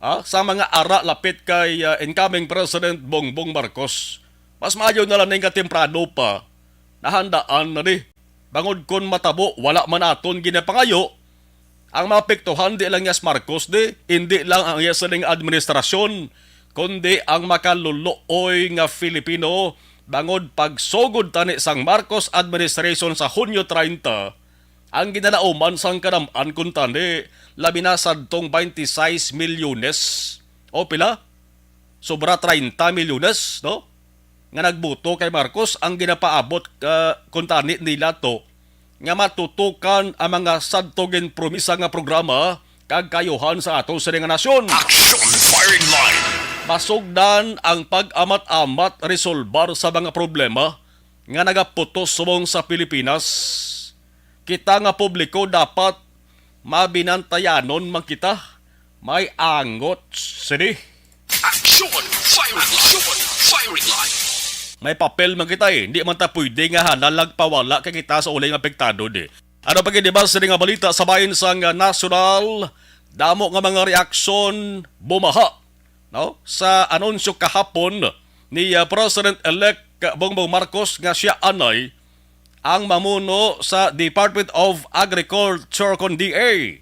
sa mga ara lapit kay incoming President Bongbong Marcos. Mas maayo na lang nga temprano pa, nahandaan na di. Bangod kon matabo, wala man aton ginapangayo, ang mapektuhan di lang yas Marcos di, hindi lang ang yasaling administrasyon, kundi ang makaluluoy nga Filipino, bangod pagsugod tani sang Marcos administration sa Hunyo 30, ang ginalauman sang kanaman kun tani, labi na sadtong 26 milyones, o pila? Sobra 30 milyones, no? Nga nagbuto kay Marcos ang ginapaabot kun tani nila to nga matutukan ang mga sadtogin promisa nga programa kag kayuhan sa ato sa nga nasyon. Action firing line. Masugdan ang pag-amat-amat resolbar sa mga problema nga nagaputos subong sa Pilipinas. Kita nga publiko dapat mabinantayanon man kita. May angot sini. Action firing line. May papel man kita Hindi man ta pwede nga hanalag pawala kay kita sa uling apektado di. Ano pa di ba sa nga balita sa bahin sang national, damo nga mga reaksyon bumaha, no? Sa anunsyo kahapon ni President-elect Bongbong Marcos nga siya anay ang mamuno sa Department of Agriculture kon DA.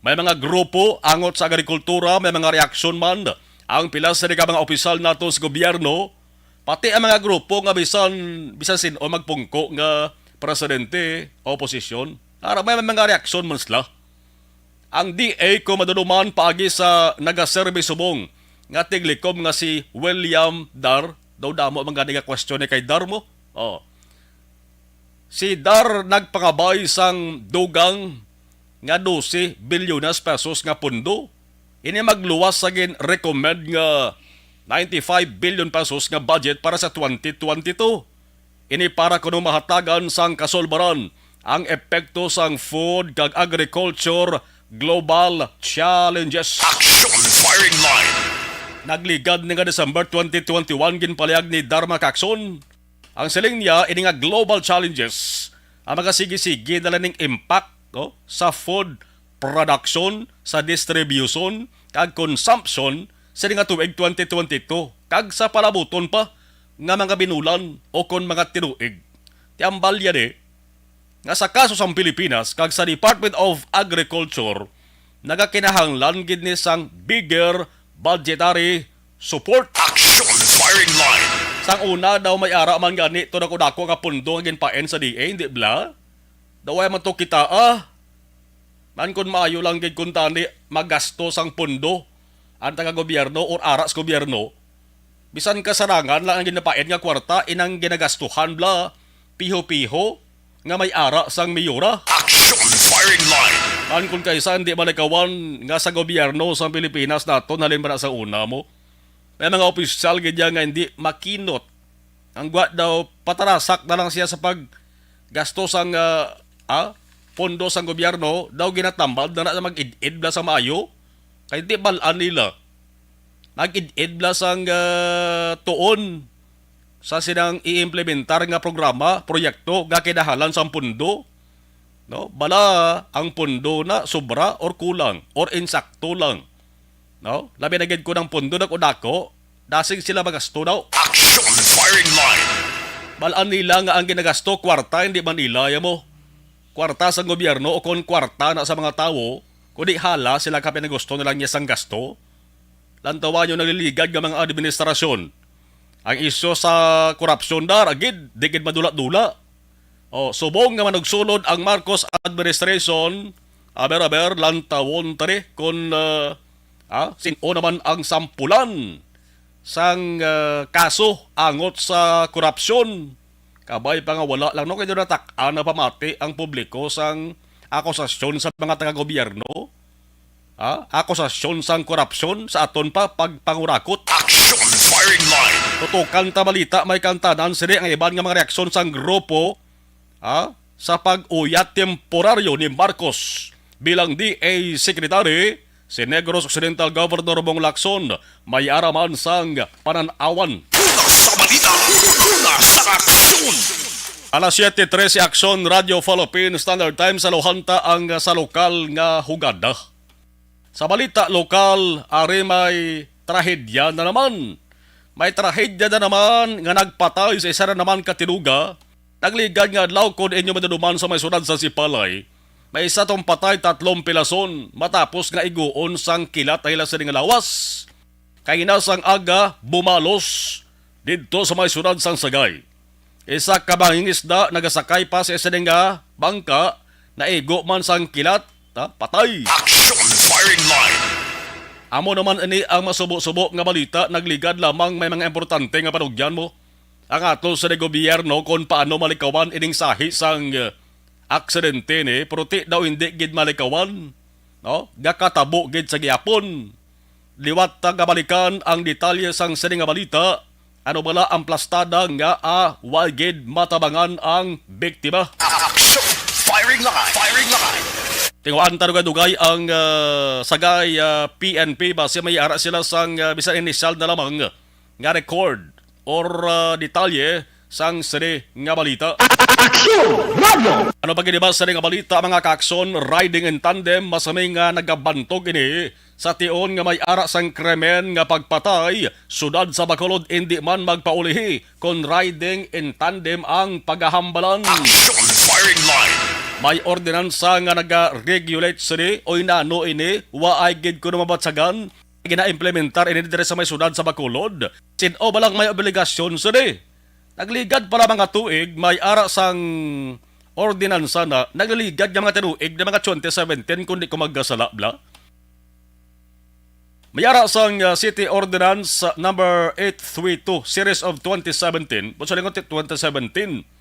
May mga grupo angot sa agrikultura, may mga reaksyon man ang pila sa mga opisyal nato sa gobyerno. Pati ang mga grupo nga bisan sin o magpungko nga presidente, oposisyon, para may mga reaksyon man sila. Ang DA ko maduduman paagi sa nagaserbe subong nga tiglikom nga si William Dar, daw damo mga nga question kay Dar mo. Si Dar nagpangabay sang dugang nga 12 bilyones pesos nga pundo. Ini magluwas sa gin recommend nga 95 billion pesos nga budget para sa 2022. Ini para kuno mahatagan sang kasolbaran ang epekto sang food kag agriculture global challenges. Action firing line. Nagligad nga December 2021 ginpalayag ni Dharma Kakson. Ang siling niya ini nga global challenges ang mga sige-sige dala ning impact sa food production, sa distribution kag consumption sa nga tuig 2022 kag sa palabuton pa nga mga binulan o kon mga tinuig. Tiambal yan nga sa kaso sa Pilipinas kag sa Department of Agriculture nagakinahanglan gid ni sang bigger budgetary support. Action firing line. Sang una daw may ara man gani to dako nga pundo nga ginpaen sa DA, hindi bla? Daway man to kita man kun maayo lang gid kun tani magasto sang pundo ang taga-gobyerno or aras gobyerno, bisan kasarangan lang ang ginapain nga kwarta, inang ginagastuhan bla, piho-piho, nga may ara sang miyura. Action firing line. Man kung kaysa hindi malikawan nga sa gobyerno sa Pilipinas nato, nalin ba na sa una mo? May mga opisyal ganyan nga hindi makinot. Ang gwa daw, patarasak na lang siya sa paggasto sang pondo sang gobyerno, daw ginatambal na na mag-id-id bla sa maayo. Kaya di balaan nila. Nag-id-id bla sang tuon sa sinang i-implementar nga programa, proyekto, nga kinahalan sa pundo. No? Bala ang pundo na sobra or kulang or insakto lang. No? Labi na gid ko ng pundo na kudako, dasig sila magasto daw. Action firing line. Balaan nila nga ang ginagasto, kwarta, hindi man nilaya mo. Kwarta sa gobyerno o kon kwarta na sa mga tao, kundi hala sila kapit na gusto nilang niyasang gasto. Lantawan yung naliligad ng mga administrasyon. Ang isyo sa korupsyon dar, agid, digid madulat-dula. Subong nga manugsulod ang Marcos administration, aber lantawon tari kung sino naman ang sampulan sang kaso angot sa korupsyon. Kabay pa nga wala lang no, kaya natak-an na pamati ang publiko sang akusasyon sa mga taga-gobyerno. Akusasyon sang korupsyon sa aton pa pagpangurakot. Action firing line. Tutukan ta balita may kantanan sini ang iban nga mga reaksyon sang grupo sa pag-uyat temporaryo ni Marcos bilang DA Secretary. Si Negros Occidental Governor Bong Lacson may araman sang pananawan. Una sa balita, una sa aksyon. Alas 7:13 Aksyon Radio Philippine Standard Time sa Lohanta ang sa lokal nga hugada. Sa balita lokal, ari may trahedya na naman. May trahedya na naman nga nagpatay sa isa na naman katinuga. Nagligad nga adlaw kon inyo madaduman sa may sunad sa Sipalay. May isa tong patay 3 pilason matapos nga iguon sang kilat ay sa nga lawas. Kay nasang aga bumalos didto sa may sunad sang Sagay. Isa ka banging isda nagasakay pa sa isa nga bangka na igo man sang kilat, patay. Action firing line. Amo naman ini ang masubo-subo nga balita, nagligad lamang may mga importante nga panugyan mo. Ang ato sa gobyerno kung paano malikawan ining sahi sang aksidente ni, pero ti daw hindi gid malikawan. No? Gakatabo gid sa gihapon. Liwat nga balikan ang detalye sang sining nga balita. Ano bala ang plastada nga wa gid matabangan ang biktima. Action firing line. Firing line. Tinguan tarugay ang Sagay PNP base may ara sila sang bisan initial na lamang nga record or detalye sang sari nga balita. Ano pa ba sari nga balita mga kakson, riding in tandem masamay nga nagabantog ini sa tion nga may ara sang krimen nga pagpatay sudad sa Bacolod hindi man magpaulihi kon riding in tandem ang paghahambalan. Action firing line. May ordinansa nga naga-regulate sini o inano ini wa ay gid kuno mabatsagan gina-implementar ini dire sa may sudad sa Bacolod. Sino ba lang may obligasyon sini? Nagligad pala mga tuig may ara sang ordinansa na nagligad nga mga tinuig na mga 2017 kundi ko maggasala bla. May ara sang City Ordinance number 832 series of 2017. Bunso lingon 2017.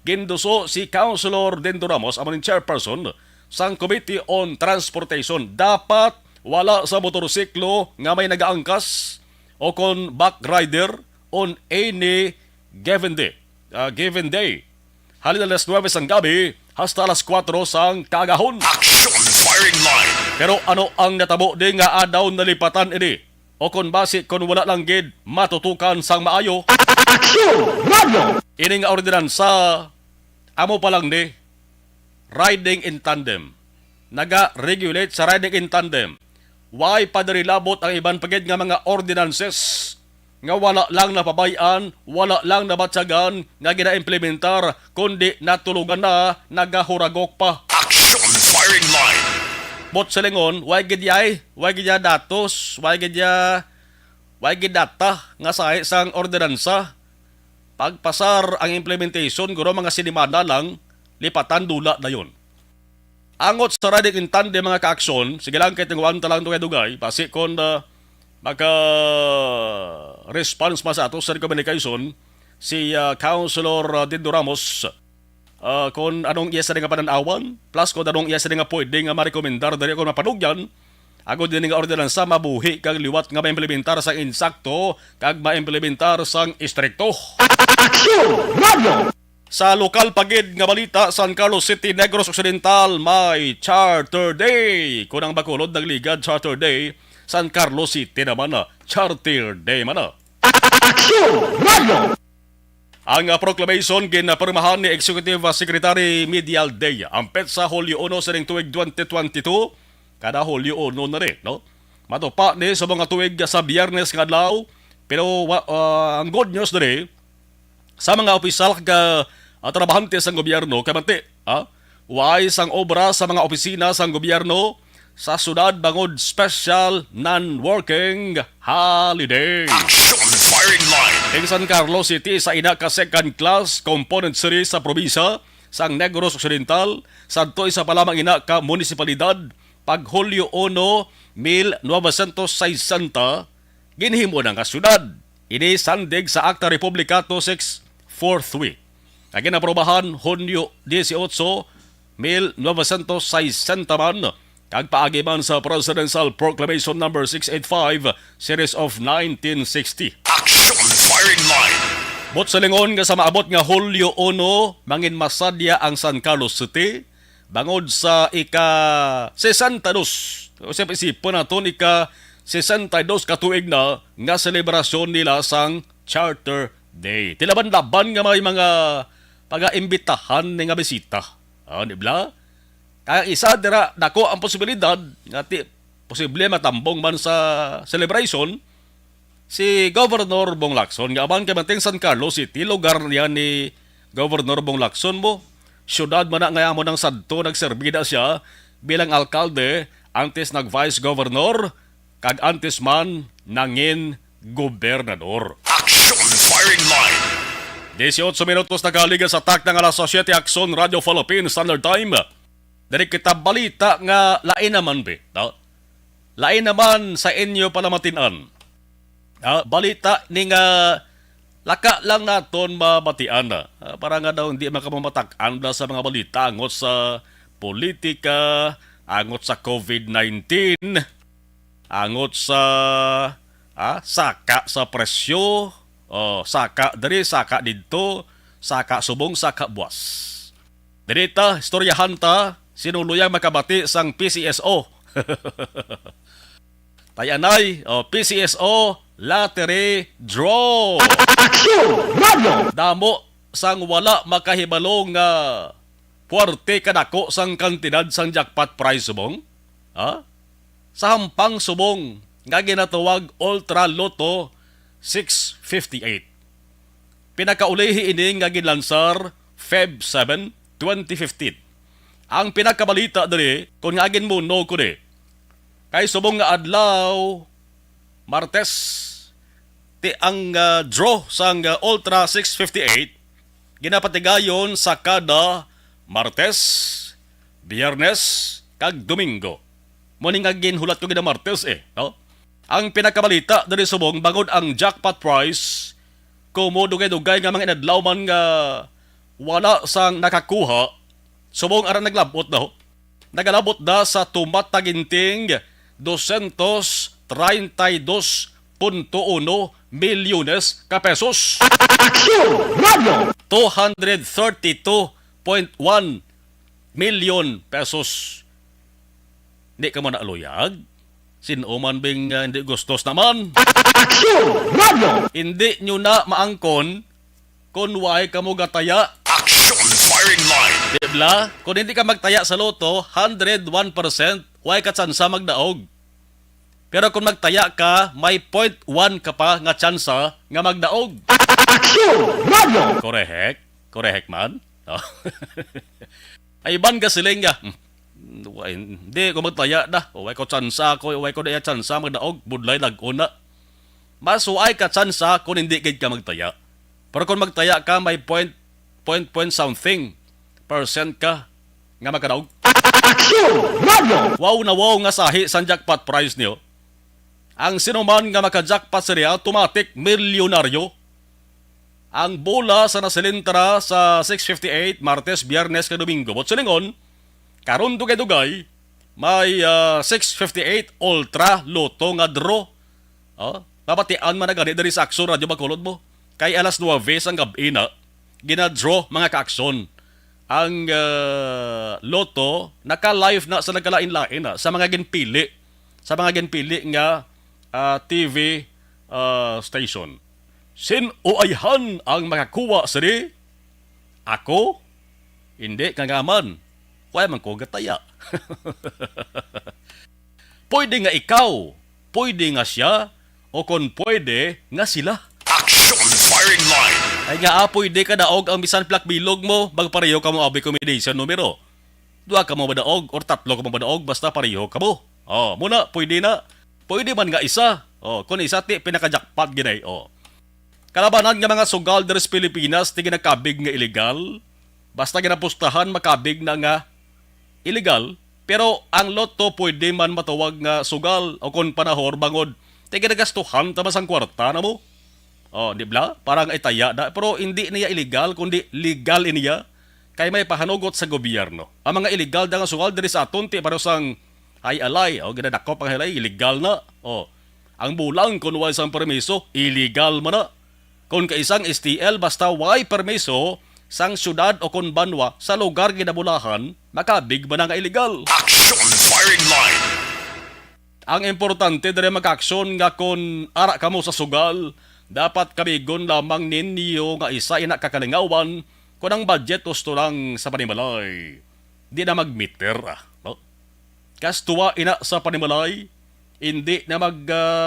Ginduso si Councilor Dendo Ramos, ang chairperson sang Committee on Transportation. Dapat wala sa motorsiklo nga may nagaangkas o kon backrider on any given day. Halin alas 9 sang gabi hasta alas 4 sang kagahon. Action firing line. Pero ano ang natabo di nga adaw nalipatan ini? O kon basi kon wala lang gid matutukan sang maayo. Ini nga ordinansa amo pa lang ni riding in tandem. Naga-regulate sa riding in tandem. Why padarilabot ang iban pagid nga mga ordinances nga wala lang napabayan, wala lang nabatsagan nga gina-implementar kundi natulugan na nagahuragok pa. Action firing line. Bot sa lingon, why gid datos, why gid data nga sa isang ordinansa. Pagpasar ang implementation, guro mga sinimana lang, lipatan dula na yun. Angot sa riding in tandem mga ka-aksyon, sige lang kahit tinguan talang ito kay Dugay, pasi kung maka-response ma sa ato sa communication, si Councilor Dindo Ramos, kung anong iya sa nga pananawan, plus kung anong iya sa nga pwede nga marekomendar dari kung mapanugyan, ako din nga ordinansa mabuhi kag liwat nga maimplementar sang insakto kag maimplementar sang istrikto. Sa lokal pagid nga balita, San Carlos City, Negros Occidental, may Charter Day. Kunang Bacolod nagligad Charter Day, San Carlos City naman Charter Day man. Ang proclamation ginapirmahan ni Executive Secretary Medial Day ang petsa Hulyo 1 sa tuig 2022. Kada Hulyo 1 na rin, no? Matupa ni sa mga tuig sa Biyernes nga adlaw, pero ang good news na rin, sa mga opisyal ka trabahante sa gobyerno, kamanti, wais ang obra sa mga opisina sa gobyerno sa sudad bangod special non-working holiday. Action firing line. Ang San Carlos City sa ina ka second class component city sa probinsya sang Negros Occidental, sadto isa pa lamang ina ka munisipalidad pag Hulyo 1, 1960, ginhimo ng kasyudad. Ini sandig sa Akta Republika 2643. Ang ginaprobahan Hunyo 18, 1960 man, kag paagi man sa Presidential Proclamation number 685, Series of 1960. Action firing line. Bot sa lingon nga sa maabot nga Hulyo 1, mangin masadya ang San Carlos City, bangod sa ika-62. O sa isipon naton ika-62 katuig na nga selebrasyon nila sang Charter Day. Tilaban-laban nga may mga pag-aimbitahan nga bisita. Di ba? Kaya isa dira dako ang posibilidad nga posible matambong man sa celebration si Governor Bong Lacson nga aman kay manting San Carlos City, lugar niya ni Governor Bong Lacson mo. Syudad man na nga mo ng sadto nagserbida siya bilang alkalde, antes nag-vice governor, kag antes man nangin gobernador. Action firing line. 18 minutos na kaliga sa tak ng alas 7 Action Radio Philippines Standard Time. Dari kita balita nga lain naman be. No? Lain naman sa inyo palamatian. Balita ni nga laka lang naton mabatian na. Para nga daw hindi makamamatak-an sa mga balita angot sa politika, angot sa COVID-19, angot sa saka sa presyo, saka dari saka dito, saka subong, saka buwas. Dirita, istoryahan ta, sinuluyang makabati sang PCSO. Tayanay, PCSO, lottery draw. Damo sang wala makahibalong nga puwerte kadako sang kantidad sang jackpot prize subong. Sa hampang subong nga ginatawag Ultra Lotto 658. Pinakaulihi ini nga ginlansar Feb 7, 2015. Ang pinakabalita diri kung nga ginmuno ko di kay subong nga adlaw Martes ti ang draw sang Ultra 658 ginapatigayon sa kada Martes, Biyernes, kag Domingo. Muning nga ginhulat ko gina Martes no? Ang pinakabalita diri subong bangod ang jackpot prize kumo dugay-dugay nga mga inadlaw man nga wala sang nakakuha subong aran naglabot na nagalabot da sa tumataginting 232.1 milyones ka pesos. 232.1 million pesos. Hindi ka man naaluyag? Sino man bing hindi gustos naman? Hindi nyo na maangkon kung why ka mo gataya. Action firing line. Dibla? Kung hindi ka magtaya sa loto, 101% why ka tsansa magdaog. Pero kung magtaya ka, may 0.1 ka pa nga tsansa nga magdaog. Korehek man. Ay ban ka siling nga. Hindi ko magtaya na. Uway ko tsansa ko, uway ko na tsansa magdaog. Budlay nag-una. Mas uway ka tsansa kung hindi ka magtaya. Pero kung magtaya ka, may point something percent ka nga magkadaog. Wow na wow nga sahi sa jackpot prize niyo. Ang sinuman nga maka-jackpot sa niya, automatic milyonaryo. Ang bola sa nasilintra sa 658, Martes, Biyernes, kag Domingo. But silingon, karon dugay-dugay, may 658 Ultra Lotto nga draw. Papatian man na gani dari sa Action Radio Bacolod mo. Kay alas 9 ang gabi na, gina-draw mga ka-aksyon. Ang Lotto, naka-live na sa nagkalain-lain na, sa mga ginpili. Sa mga ginpili nga TV station. Sin-uayhan ang makakuha sa di? Ako? Hindi kagaman. Wala man ko gataya. Pwede nga ikaw, pwede nga siya, o kung pwede nga sila. Action firing line. Ay nga pwede ka daog ang bisan plak bilog mo, bagpareho ka mo abay combination numero. Dua ka mo badaog, or tatlo ka mo badaog, basta pareho ka mo. Muna, pwede na. Pwede man nga isa. Kung isa ti pinaka-jackpot ginay. Kalabanan nga mga sugal deres Pilipinas ti ginakabig nga illegal. Basta ginapustahan makabig na nga illegal. Pero ang Lotto pwede man matawag nga sugal o kung panahor bangod ti ginagastuhan tamas ang kwarta na mo. Di ba? Parang itaya da. Pero hindi niya illegal kundi legal niya. Kay may pahanugot sa gobyerno. Ang mga illegal da nga sugal deres aton ti parang ay alay, ginadakop ang halay, illegal na. Ang bulang kung wala isang permiso, illegal man na. Kung kaisang STL, basta way permiso, sang syudad o kung banwa, sa lugar ginabulahan, makabig man nga illegal. Action firing line. Ang importante dere mag-aksyon nga kung ara ka mo sa sugal, dapat kabigon lamang ninyo nga isa ina kakalingawan kung ang budget gusto lang sa panimalay. Di na mag-meter, no? Kas tuwa ina sa panimalay, Hindi na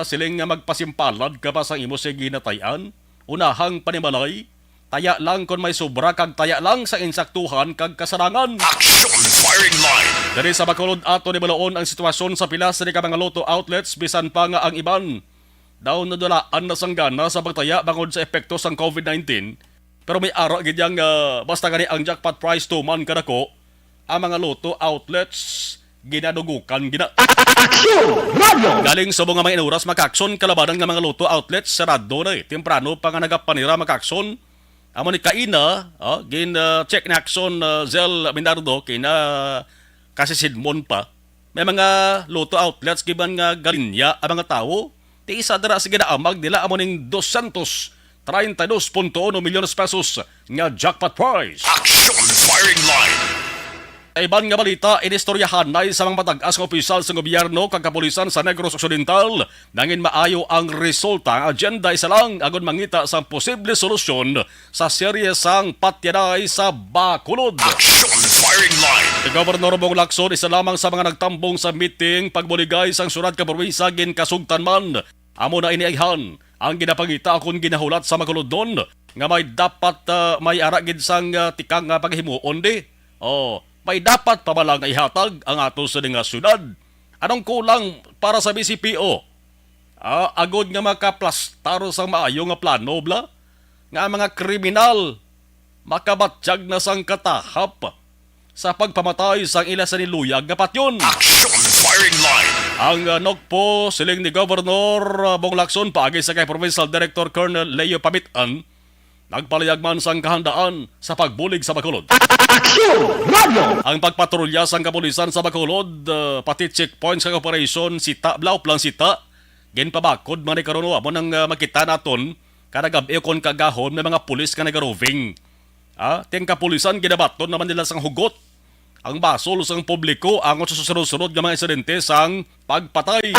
siling nga magpasimpalad ka pa sa imo sa ginatayan. Unahang panimalay. Taya lang kung may sobra kag taya lang sa insaktuhan kag kasarangan. Action firing line. Dari sa Bacolod ato ni Balaon ang sitwasyon sa pila sa ka mga loto outlets bisan pa nga ang iban. Daw nadulaan na sanggana sa pagtaya bangod sa epekto sang COVID-19. Pero may ara gid yang basta gani ang jackpot prize tuman kadako ang mga loto outlets ginadugukan gina. Galing sa mga inuras makakson kalabanan nga mga loto outlets sarado na temprano pa nga nagapanira makakson. Amo ni kaina, check na action Zel Minardo kina kasi sidmon pa. May mga loto outlets giban nga galinya ang mga tao. Ti isa dara sa ginaamag nila amo ning 232.1 milyon pesos nga jackpot prize. Action firing line. Iban nga balita, inistoryahan na sa mga matag-as nga opisyal sa gobyerno kag kapulisan sa Negros Occidental nangin maayo ang resulta. Ang agenda isa lang agon mangita sa posible solusyon sa serye sang patyanay sa Bacolod. Action firing line. Si Gobernador Bong Lacson isa lamang sa mga nagtambong sa meeting pagbuligay sang sunod ka probinsya gin kasugtan man. Amo na iniayhan ang ginapangita akong ginahulat sa Bacolod don nga may dapat may aragid sang tikang paghimuon di. May dapat pa malang ihatag ang ato sa nga syudad. Anong kulang para sa BCPO? Agod nga makaplastar sa maayo nga plano bla? Nga mga kriminal makabatsyag na sang katahap sa pagpamatay sang ila sa niluyag nga patyon. Action firing line. Ang nokpo siling ni Governor Bong Lacson paagi sa kay Provincial Director Colonel Leo Pamitan nagpalayag man sang kahandaan sa pagbulig sa Bacolod. Ang pagpatrolya sang kapulisan sa Bacolod pati checkpoints sa operation sita blaw lang sita ginpabakod man ni karon amo nang makita naton kada gabi kon kagahon may mga pulis nga nagaroving. Teng kapulisan ginabaton naman nila sang hugot ang basol sang publiko angon sa susunod-sunod nga mga insidente sang pagpatay.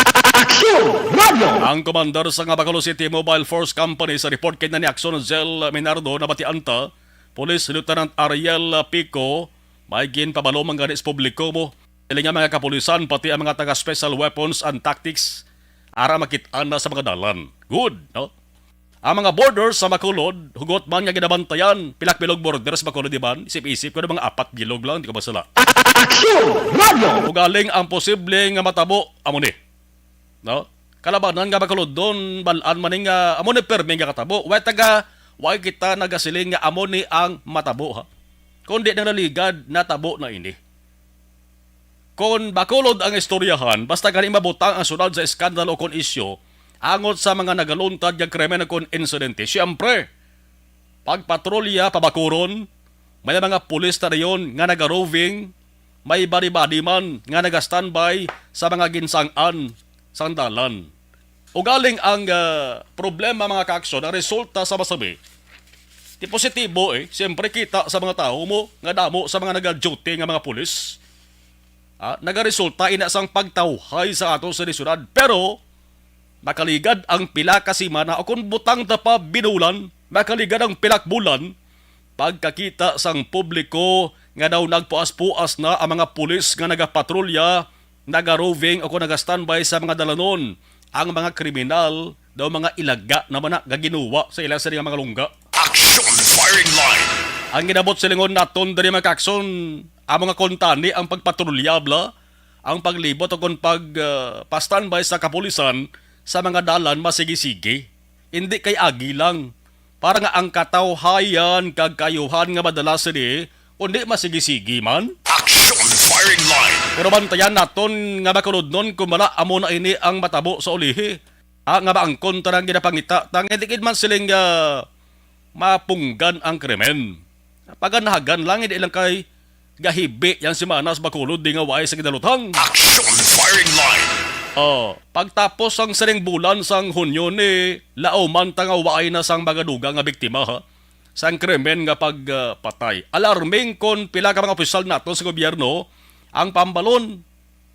Ang commander sa Bacolod City Mobile Force Company sa report kay na ni Axon Zel Minardo na batianta Police Lieutenant Ariel Pico, may ginpabalo man ganis publiko mo. Ilang nga mga kapulisan, pati ang mga taga-special weapons and tactics, ara makitaan na sa mga dalan. Good, no? Ang mga borders sa Bacolod, hugot man nga ginabantayan, pilak-bilog borders sa Bacolod, di ba? Isip-isip ko na mga 4 bilog lang, di ko basala. Ugaling ang posible nga matabo, amo ni. No? Kalabanan nga Bacolod doon, balaan man nga, amo ni perme nga katabo. Why kita nagasiling nga amo ni ang matabo ha? Kundi nang naligad natabo na ini. Kung Bacolod ang istoryahan, basta gani mabutang ang sunod sa iskandalo kon isyo, angot sa mga nagaluntad yung krimen kon insidente. Siyempre, pagpatrolya pabakuron, may mga pulis na riyon nga nagaroving, may bari-bari man nga naga-standby sa mga ginsangan sandalan. Ugaling ang problema mga kaakson, ang resulta sa masabi, di positibo siyempre kita sa mga tao mo, nga damo sa mga nag-duty nga mga pulis, nagaresulta ina sang pagtawhay sa ato sa lisunad. Pero, makaligad ang pila kasimana o kung butang ta pa binulan, makaligad ang pilak bulan, pagkakita sang publiko nga daw nagpuas-puas na ang mga pulis nga nagapatrolya, nagaroving o kung nagastandby sa mga dalanon, ang mga kriminal daw mga ilaga naman na gaginuwa sa ilang sa mga lungga. Action firing line. Ang ginabot silingon naton dari mga kakson, ang mga kontani ang pagpatrulyabla, ang paglibot o kung pag-standby sa kapulisan sa mga dalan masigi-sige. Hindi kay agi lang. Para nga ang katawhayan kag kayuhan nga madalas sini, kundi masigi-sige man. Action firing line. Pero bantayan naton nga Bacolod nun kung mala amo na ini ang matabo sa ulihi. Nga ba ang kontra ng ginapangita, tang edikid man siling mapunggan ang krimen. Paganahagan lang, hindi lang kay gahibi yang simana sa Bacolod di nga waay sa kinalutang. Action firing line. Pagtapos ang siling bulan sang Hunyo ni lauman tanga waay na sang magaduga nga biktima ha. Sang krimen nga pagpatay. Alarming kon pila ka mga opisyal nato sa gobyerno ang pambalon.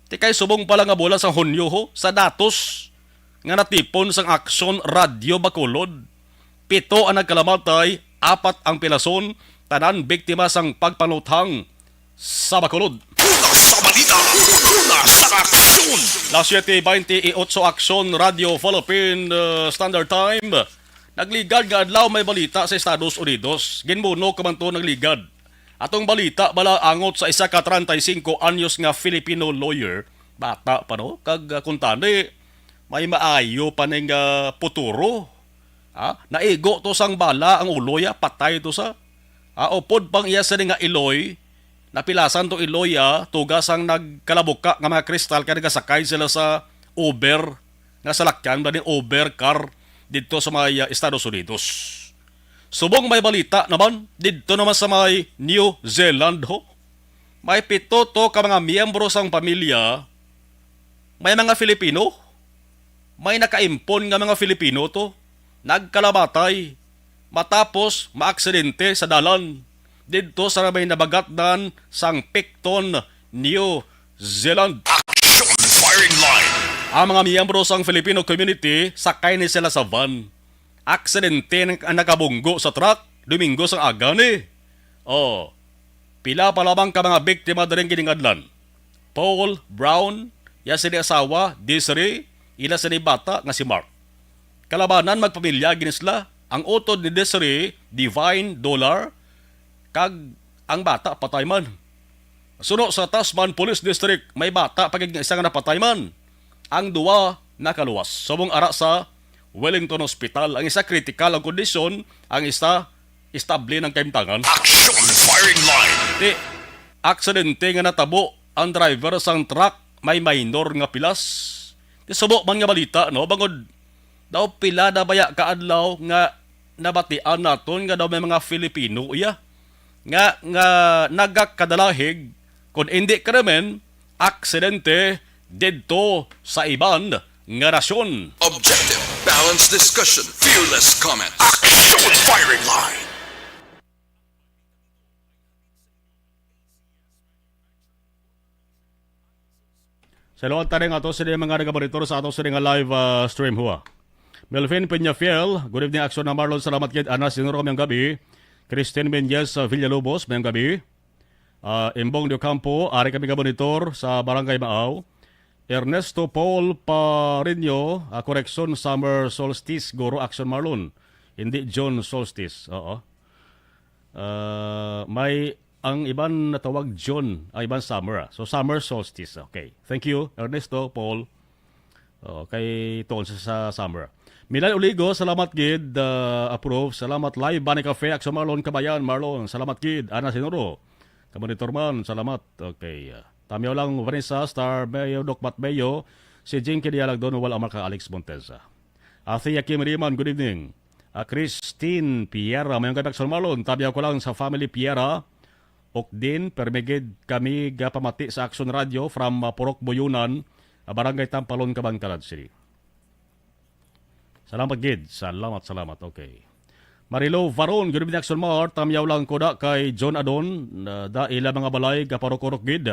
Ti kay subong pala nga bulan sang Hunyo ho, sa datos nga natipon sang Aksyon Radio Bacolod. 7 ang nagkalamatay, 4 ang pilason, tanan biktima sang pagpanutang sa Bacolod. balita, una sa aksyon. Las 7:28 Aksyon Radio Philippine Standard Time. Nagligad nga adlaw may balita sa Estados Unidos. Ginmuno ka man to nagligad. Atong balita bala angot sa isa ka 35 anyos nga Filipino lawyer. Bata pa no? Kag kuntani, may maayo pa ning puturo. Naigo to sang bala ang uloya, patay to sa. Upod pang iya sa nga iloy, napilasan to iloya, tugas ang nagkalabuka nga mga kristal kaya nagasakay sila sa Uber, nga salakyan ba ni Uber car dito sa mga Estados Unidos. Subong may balita naman, dito naman sa may New Zealand ho. May 7 to ka mga miyembro sang pamilya, may mga Filipino, may nakaimpon nga mga Filipino to, nagkalabatay, matapos maaksidente sa dalan dito sa may nabagatdan sang Picton, New Zealand. Action firing line. Ang mga miyembro sang Filipino community sakay ni sila sa van. Aksidente ang nakabunggo sa truck Domingo sang aga ni. Pila pa lamang ka mga biktima na rin giningadlan. Paul Brown, ya sini asawa, Desiree, ila sini bata nga si Mark. Kalabanan magpamilya ginisla, ang utod ni Desiree, Divine Dollar, kag ang bata patay man. Suno sa Tasman Police District, may bata pagig nga isa nga napatay man. Ang duwa nakaluwas. Subong ara sa Wellington Hospital. Ang isa critical ang kondisyon, ang isa estable ng kaimtangan. Action firing line. Aksidente nga natabo ang driver sang truck, may minor nga pilas. Subo man nga balita, no? Bangod daw pila na baya kaadlaw nga nabatian naton nga daw may mga Filipino nga nagakadalahig kung hindi ka naman aksidente dito sa iban nga nasyon. Objective, balanced discussion, fearless comments. Action firing line. Sa loob tayo nga ito sa mga nagabaritor sa ato sa live stream huwa. Melvin Peñafiel, good evening action na Marlon, salamat kid Anas Sinuro mayang gabi. Christine Menyes Villalobos mayang gabi. Imbong de Campo, ari kami gabonitor sa Barangay Maaw. Ernesto Paul Parino, correction summer solstice, guro action Marlon. Hindi John solstice. May ang iban natawag John, iban summer. So summer solstice. Okay. Thank you Ernesto Paul. Kay tuon sa summer. Milan Uligo, salamat gid, approve. Salamat live Bani Cafe action Marlon Kabayan, Marlon. Salamat gid. Ana Sinuro. Kamonitor man, salamat. Okay. Tamiyaw lang Vanessa, Star Mayo, Dokbat Mayo, si Jinky Dialag doon, wala ka Alex Monteza. Ate Yakim Riman, good evening. Christine Piera, mayong gabi sa Marlon, tamiyaw ko lang sa family Piera. Okdin, permigid kami gapamati sa Action Radio from Purok Boyunan, Barangay Tampalon, Kabangkalan City. Salamat gid, salamat, okay. Marilo Varon, good evening Action Mar, tamiyaw lang ko da kay John Adon, da ila mga balay kaparok-orok gid.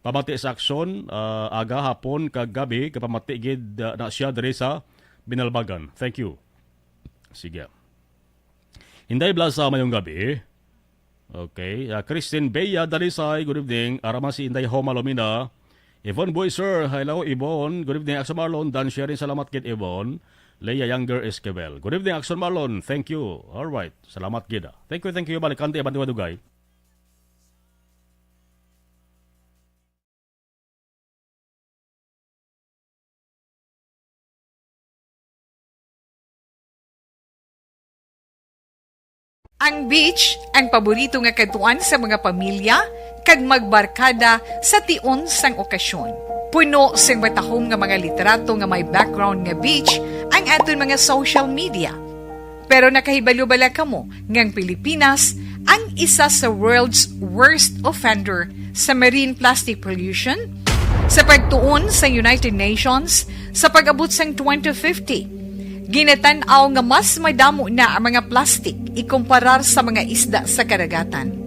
Pamati sa aksyon, aga, hapon, kagabi, kapamati gid na siya diri sa Binalbagan. Thank you. Sige. Hinday Blaza mayong gabi. Okay. Christine Bea Darisay, good evening. Arama si Inday Homa Lomina. Yvonne Boyser, hello Yvonne. Good evening Action Marlon. Dan sharing salamat gid Yvonne. Leia Younger Esquivel. Good evening Action Marlon. Thank you. Alright. Salamat gid. Thank you. Balikante, Bandiwadugay. Ang beach, ang paborito nga katuan sa mga pamilya, kag magbarkada sa tion sang okasyon. Puno sang matahom nga mga literato nga may background nga beach ang aton mga social media. Pero nakahibalo-bala kamo ngang Pilipinas ang isa sa world's worst offender sa marine plastic pollution? Sa pagtuon sa United Nations, sa pag-abot sang 2050, ginatanaw nga mas madamo na ang mga plastic ikumparar sa mga isda sa karagatan.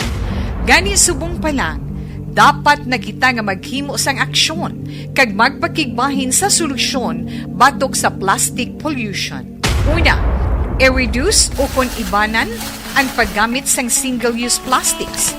Gani subong pa lang, dapat na kita nga maghimo sang aksyon kag magpakigbahin sa solusyon batok sa plastic pollution. Una, i-reduce o kung ibanan ang paggamit sang single-use plastics.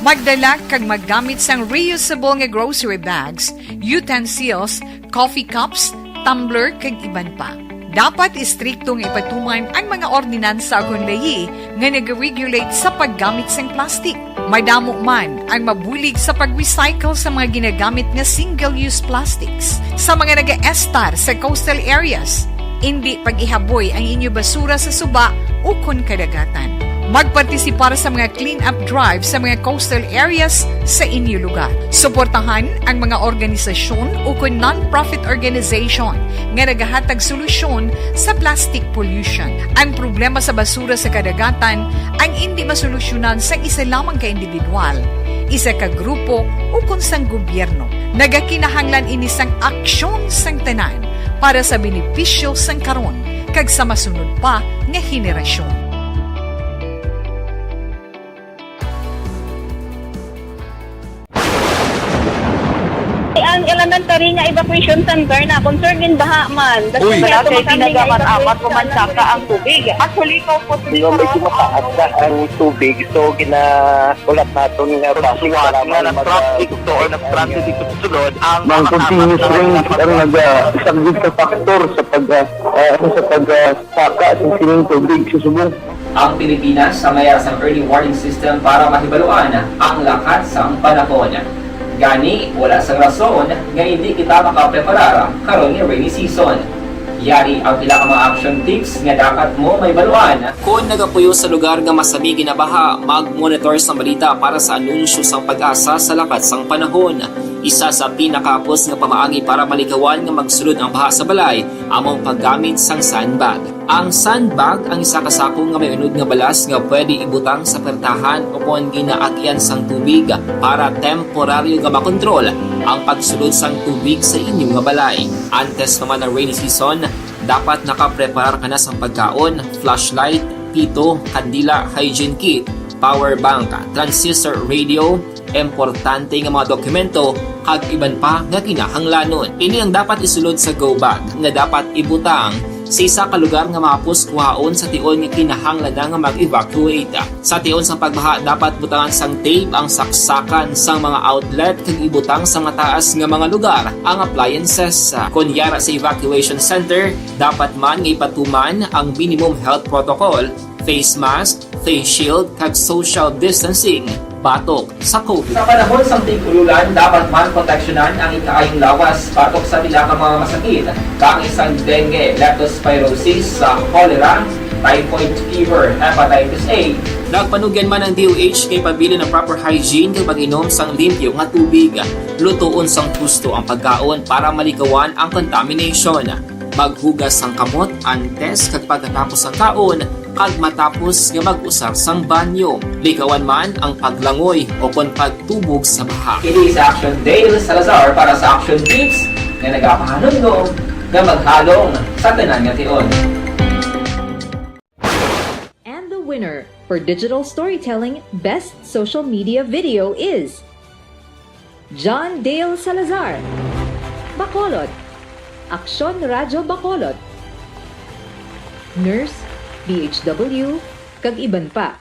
Magdala kag maggamit sang reusable nga grocery bags, utensils, coffee cups, tumbler kag iban pa. Dapat istriktong ipatuman ang mga ordinansa agon lahi nga nag-regulate sa paggamit sang plastic. Madamo man ang mabulig sa pag-recycle sa mga ginagamit nga single-use plastics. Sa mga nag-estar sa coastal areas, hindi pag-ihaboy ang inyo basura sa suba o kon kadagatan. Magpartisipar sa mga clean-up drive sa mga coastal areas sa inyo lugar. Suportahan ang mga organisasyon o kung non-profit organization nga nagahatag solusyon sa plastic pollution. Ang problema sa basura sa kadagatan ang hindi masolusyonan sa isa lamang ka individual, isa ka grupo o kung sang gobyerno. Nagakinahanglan ini sang aksyon sang tanan para sa benepisyo sang karon kag sa masunod pa nga henerasyon. Ang elementary nga evacuation center na concern din baha man. Uy, kaya kaya pinagamat-amat pumansaka ang tubig. Actually, ikaw po Yung medyo mataas na ang tubig, so ginaulat natin nga Siwat nga nag-trap dito or nag-transit dito sa sulod ang Mang continuous range ang nag-isang sa factor sa pagsaka at sining tubig sa subong. Ang Pilipinas sa mayroon sa early warning system para mahibaluan ang lakas ng panahon. Gani, wala sang rason nga hindi kita makapreparar karon nga rainy season. Yari ang pila ka mga action tips nga dapat mo may baluan. Kung nagapuyo sa lugar nga masabi ginabaha, mag-monitor sa balita para sa anunsyo sang pag-asa sa lakas sang panahon. Isa sa pinakapos nga pamaagi para malikawan nga magsulod ang baha sa balay, among paggamit sang sandbag. Ang sandbag ang isa kasakong nga may unod nga balas nga pwede ibutang sa pertahan o kung ginaagyan sang tubig para temporaryo nga makontrol ang pagsulod sang tubig sa inyong nga balay. Antes naman ng rainy season, dapat nakapreparar ka na sang pagkaon, flashlight, pito, kandila, hygiene kit, power bank, transistor radio, importante nga mga dokumento kag iban pa nga kinahanglanon. Ini ang dapat isulod sa go bag nga dapat ibutang sa isa ka lugar nga mapos kuhaon sa tion nga kinahanglan nga mag-evacuate. Sa tion sa pagbaha dapat butangan sang tape ang saksakan sang mga outlet kag ibutang sa mataas nga mga lugar ang appliances. Kunyara sa evacuation center, dapat man nga ipatuman ang minimum health protocol, face mask, face shield kag social distancing batok sa COVID. Sa panahon sa tig-ululan, dapat man proteksyonan ang ikaayong lawas batok sa pila ka mga masakit, kang isang dengue, leptospirosis, cholera, typhoid fever, hepatitis A. Nagpanugyan man ang DOH kay pabili ng proper hygiene kay pag-inom sang limpyo nga tubig. Lutuon sang gusto ang pagkaon para malikawan ang contamination. Maghugas sang kamot antes kag pagkatapos ang kaon kag matapos nga mag-usar sang banyo. Likawan man ang paglangoy o kon pagtubog sa baha. Kini sa Action Dale Salazar para sa action tips nga nagapahanungnog nga maghalong sa tanan nga tion. And the winner for Digital Storytelling Best Social Media Video is John Dale Salazar, Bacolod, Aksyon Radyo Bacolod, Nurse, DHW, kag iban pa.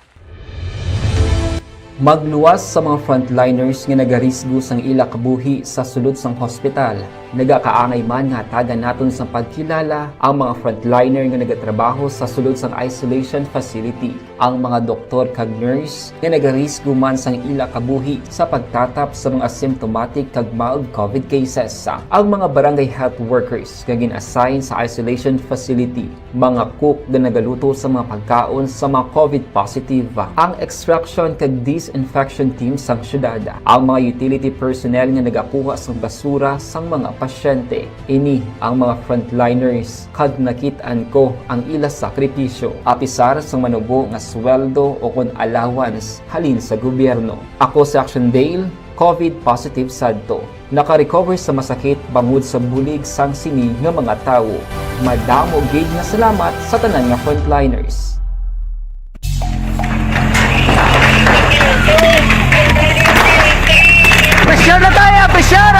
Magluwas sa mga frontliners nga nagarisgo sang ila kabuhi sa sulod sang hospital. Nagakaangay man nga hatagan naton sa pagkilala ang mga frontliner nga nagatrabaho sa sulod sang isolation facility. Ang mga doktor kag nurse nga nagarisgo man sang ila kabuhi sa pagtatap sa mga asymptomatic kag mild COVID cases. Ang mga barangay health workers nga gin-assign sa isolation facility, mga cook nga nagaluto sa mga pagkaon sa mga COVID positive, ang extraction kag disinfection team sang syudad, ang mga utility personnel nga nagakuha sang basura sang mga pasyente. Ini ang mga frontliners kag nakit-an ko ang ila sakripisyo apisar sang manubo nga sweldo o kon allowance halin sa gobyerno. Ako sa Action Dale, COVID positive sadto. Naka-recover sa masakit bangod sa bulig sang sini nga mga tawo. Madamo gid nga salamat sa tanan nga frontliners. Pressure na tayo! Pressure!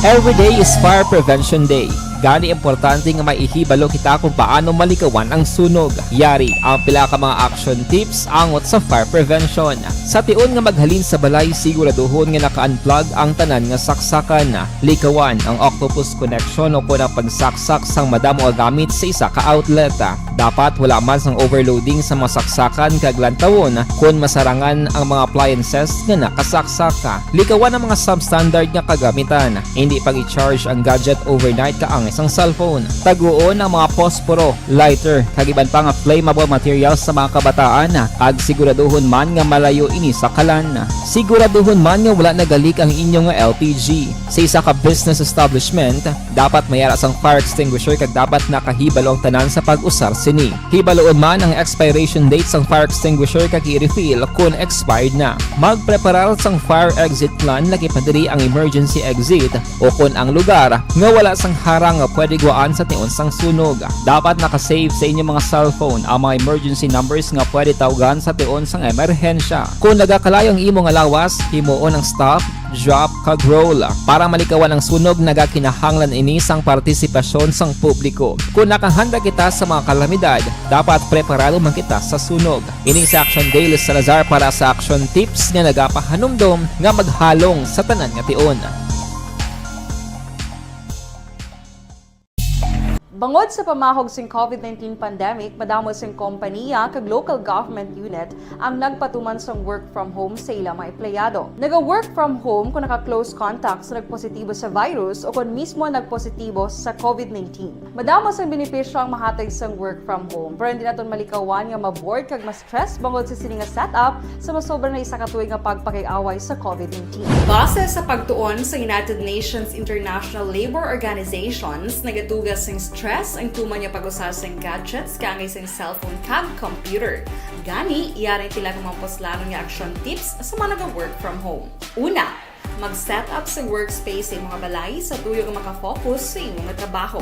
Every day is Fire Prevention Day. Gani importante nga maihibalo kita kung paano malikawan ang sunog. Yari ang pila ka mga action tips angot sa fire prevention. Sa tion nga maghalin sa balay, siguraduhon nga naka-unplug ang tanan nga saksakan. Likawan ang octopus connection o kung ang pagsaksak sang madamo nga gamit sa isa ka outlet. Dapat wala man sang overloading sa mga saksakan kag lantawon kung masarangan ang mga appliances nga nakasaksaka. Likawan ang mga substandard nga kagamitan. Hindi pag i-charge ang gadget overnight kaang isang cellphone. Taguon ang mga posporo, lighter, kag iban pa nga flammable materials sa mga kabataan kag siguraduhon man nga malayo ini sa kalan. Siguraduhon man nga wala nagalik ang inyong LPG. Sa isa ka business establishment, dapat mayara sang fire extinguisher kag dapat nakahibalo ang tanan sa pag-usar sini. Hibaloon man ang expiration date sang fire extinguisher kag i-refill kung expired na. Magpreparar sang fire exit plan lagi pa diri ang emergency exit o kung ang lugar nga wala sang harang nga pwede guaan sa tion sang sunog. Dapat nakasave sa inyong mga cellphone ang mga emergency numbers nga pwede tawagan sa tion sang emerhensya. Kung nagakalayo ang imong lawas, himuon ang stop, drop, kag roll. Para malikawan ang sunog, nagakinahanglan ini sang partisipasyon sang publiko. Kung nakahanda kita sa mga kalamidad, dapat preparado man kita sa sunog. Ining sa Action Daily Salazar para sa action tips nga nagapahanumdom nga maghalong sa tanan nga tion. Bangod sa pamahog sing COVID-19 pandemic, madamo sing kompanya kag local government unit ang nagpatuman sang work from home sa ilang mga empleyado. Naga-work from home kung naka-close contact sa nagpositibo sa virus o kung mismo nagpositibo sa COVID-19. Madamo sang benepisyo ang mahatag sang work from home, pero hindi naton malikawan nga ma-bored kag ma-stress bangod sa sini nga setup sa masobra na isa ka tuig nga pagpakiaway sa COVID-19. Base sa pagtuon sa United Nations International Labour Organizations, nagatugas sing stress ang tuman niya pag-usar sa gadgets kangay sa cellphone kag computer. Gani, iyaring tila ng mga poslanong nga action tips sa mga nag-work from home. Una, mag-set up sa workspace sa mga balay sa tuyo nga makafocus sa inyong trabaho.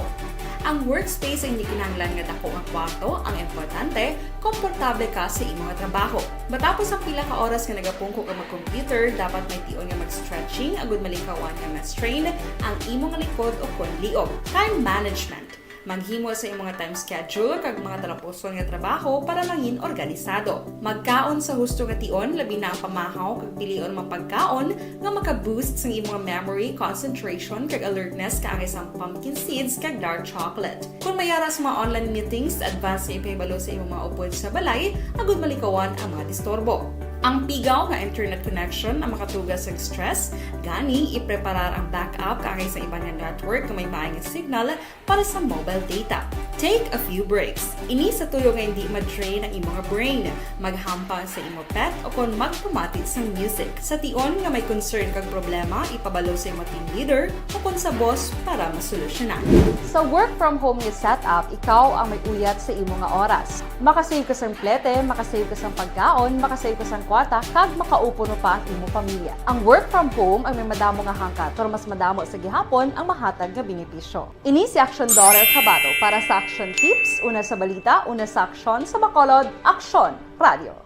Ang workspace ay hindi kinahanglan nga dako nga kwarto, ang importante, komportable ka sa imong trabaho. Matapos ang pila ka oras nga nagapungko ka mag-computer, dapat may tion nga mag-stretching agud malikawan nga ma-strain ang imong likod o kon liog. Time management. Maghimo sa imong time schedule kag mga talapuson nga trabaho para mangin organisado. Magkaon sa husto nga tion, labi na ang pamahaw kag pilion mapagkaon nga maka-boost sa imong memory, concentration kag alertness kaangay sa pumpkin seeds kag dark chocolate. Kung mayara sa mga online meetings, advance sa ipahibalo sa imong mga upod sa balay, agud malikawan ang mga disturbo. Ang pigaw nga internet connection ang makatugas sa stress, gani ipreparar ang backup kaangay sa ibang network kung may maayong signal para sa mobile data. Take a few breaks. Ini sa tuyo nga hindi ma-drain ang imong brain, maghampang sa imong pet o kung magpumatit sa music. Sa tion nga may concern kag problema, ipabalo sa imong team leader o kung sa boss para masolusyonan. Sa work from home nga setup, ikaw ang may uyat sa imong nga oras. Makasave ka sa plete, makasave ka sa pagkaon, makasave ka sa kwata, kag makaupo no pa ang imong pamilya. Ang work from home ay may madamo nga hangkat, pero mas madamo sa gihapon ang mahatag nga benepisyo. Ini si Action Daughter Cabato para sa Action Tips, una sa balita, una sa aksyon, sa Bacolod, Aksyon Radio.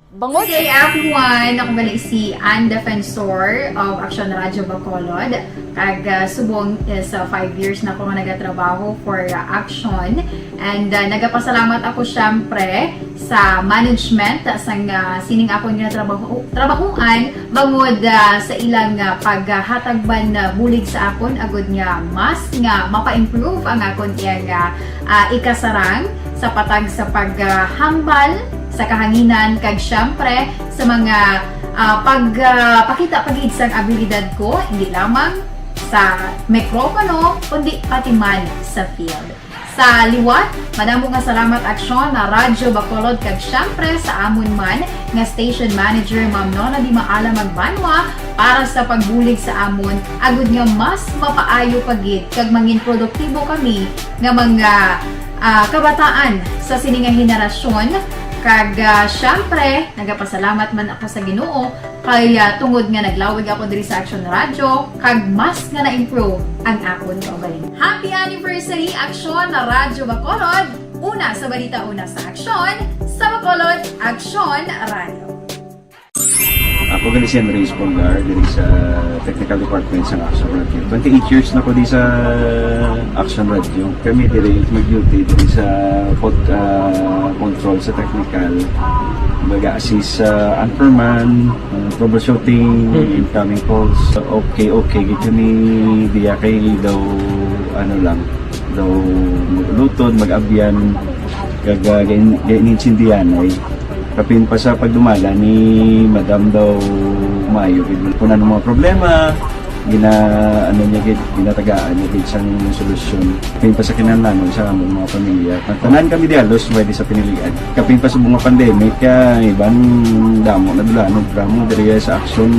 Good day everyone! Ako bali si Ann Defensor of Action Radio Bacolod. Kag subong is 5 years na ako nga nagatrabaho for Action. And nagapasalamat ako syempre sa management sang sining ako nga trabahuan bangod sa ilang paghatagban bulig sa akon agud nga mas nga mapa-improve ang akon nga ikasarang sa patag sa paghambal sa kahanginan kag syempre sa mga pagpakita pagid sang abilidad ko hindi lamang sa mikropono kundi pati man sa field. Sa liwat, madamo nga salamat Aksyon na Radyo Bacolod kag syempre sa amon man nga station manager Ma'am Nona Di Maala Magbanwa para sa pagbulig sa amon agud nga mas mapaayo pagid kag mangin produktibo kami nga mga kabataan sa sininga henerasyon. Kag syempre, nagapasalamat man ako sa Ginoo kay tungod nga naglawig ako diri sa Action Radio kag mas nga na-improve ang akon kaugalingon. Happy anniversary Action na Radyo Bacolod! Una sa balita, una sa aksyon, sa Bacolod, Action Radio. Ako gali si Andres Polgar diri sa Technical Department sa Action Radio. 28 years na ko di sa Action Radio. Kami diri mag-duty diri sa control sa technical. Mag-assist sa anchorman, troubleshooting, incoming calls. Okay, gito ni diya kay daw daw lutod, mag-abyan, ganinsindihan ay kapin pa sa pagdumala ni Madam daw Mayo. Kung ano mga problema, ginatagaan niya isang solusyon. Kapin pa sa kinananon sa among mga pamilya. Tanan kami dialos, pwede sa pinilian. Kapin pa sa mga pandemic, ibang damo na dulanog, dramo, diri sa action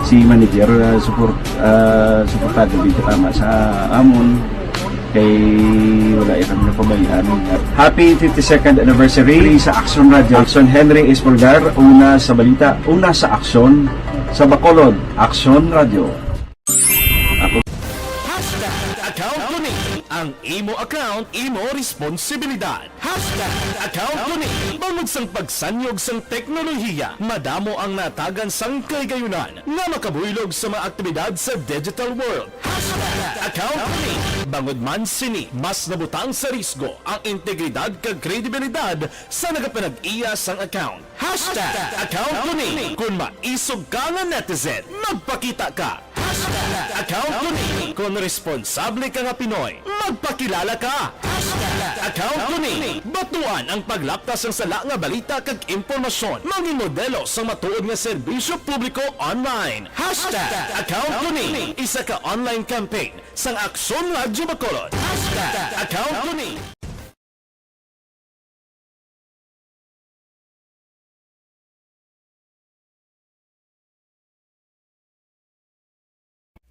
si manager, suportado dito tama sa amon. Kay wala kami napabayaan. Happy 52nd anniversary sa Action Radio. Action Henry Espolgar, una sa balita, una sa aksyon, sa Bacolod, Action Radio. Account ko ni ang imo account, imo responsibilidad. Account ko ni bangod sang pagsanyog sang teknolohiya, madamo ang natagan sang kaygayunan nga makabuylog sa mga aktibidad sa digital world. Account ko ni bangod man sini mas nabutang sa risgo ang integridad kag kredibilidad sa nagapanag-iya sang account. Account ko ni kung maisog ka nga netizen, magpakita ka. Account ko ni kung responsable ka nga Pinoy, magpakilala ka. Account ko ni batuan ang paglaptas ng sala nga balita kag impormasyon, maging modelo sa matuod nga serbisyo publiko online. Account ko ni isa ka online campaign sang Aksyon Radyo Bacolod. Account ko ni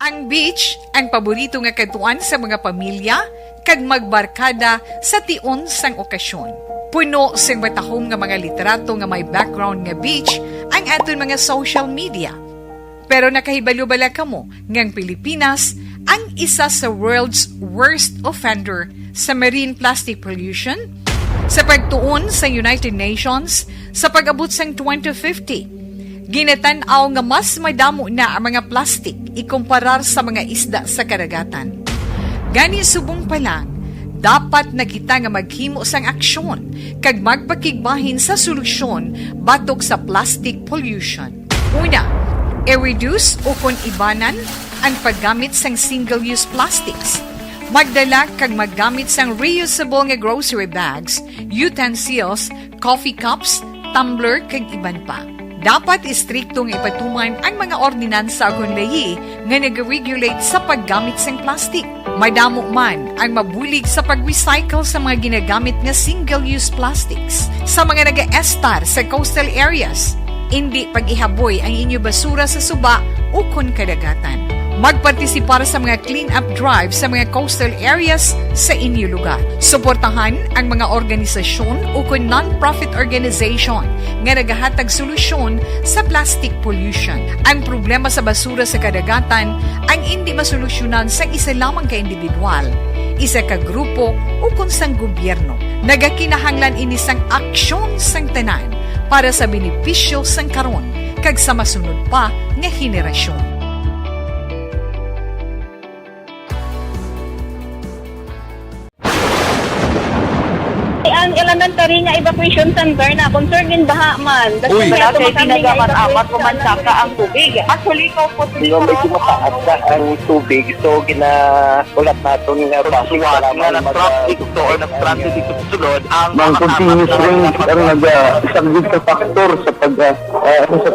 Ang beach ang paborito nga kadtuan sa mga pamilya kag magbarkada sa tion sang okasyon. Puno sing matahom nga mga literato nga may background nga beach ang aton mga social media. Pero nakahibalo-bala kamo nga ang Pilipinas ang isa sa world's worst offender sa marine plastic pollution? Sa pagtuon sa United Nations sa pag-abot sang 2050, ginatanaw nga mas madamo na ang mga plastic ikumparar sa mga isda sa karagatan. Gani subong pa lang, dapat na kita nga maghimo sang aksyon kag magpakigbahin sa solusyon batok sa plastic pollution. Una, i-reduce o kung ibanan ang paggamit sang single-use plastics. Magdala kag maggamit sang reusable nga grocery bags, utensils, coffee cups, tumbler kag iban pa. Dapat istriktong ipatuman ang mga ordinansa agon lahi nga nag-regulate sa paggamit sang plastic. Madamo man ang mabulig sa pag-recycle sa mga ginagamit nga single-use plastics. Sa mga nag-estar sa coastal areas, hindi pag-ihaboy ang inyo basura sa suba o kon kadagatan. Magpartisipar sa mga clean-up drive sa mga coastal areas sa inyo lugar. Suportahan ang mga organisasyon o kung non-profit organization nga nagahatag solusyon sa plastic pollution. Ang problema sa basura sa kadagatan ang hindi masolusyonan sa isa lamang ka individual, isa ka grupo o kung sang gobyerno. Nagakinahanglan ini sang aksyon sang tanan para sa benepisyo sang karon kag sa masunod pa nga henerasyon. Ang elementary nga evacuation center na concern din baha man. Uy, kasi pinagamat-amat kumansaka ang tubig. Actually, ko po Yung medyo mataas na ang tubig, so ginaulat natin nga pasuwat nga ng-trap dito or nag-transit dito sa sulod ang mga continuous rain ang nag-isang ka factor sa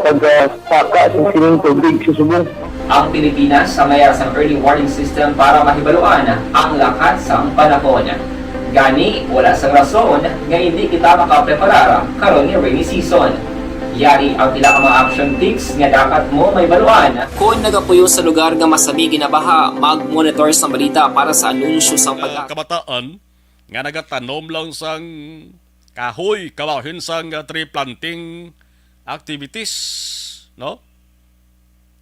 pagsaka at sining tubig sa subong. Ang Pilipinas sa mayroon sa early warning system para mahibaluan ang lakas ng panahon. Gani, wala sang rason nga hindi kita makapreparara karon ni rainy season. Yari ang pila ka mga action tips nga dapat mo may baluan. Kung nagapuyo sa lugar nga masabi ginabaha, mag-monitor sa balita para sa anunsyo sa kabataan nga nagatanom lang sang kahoy, kawahin sang tree planting activities, no?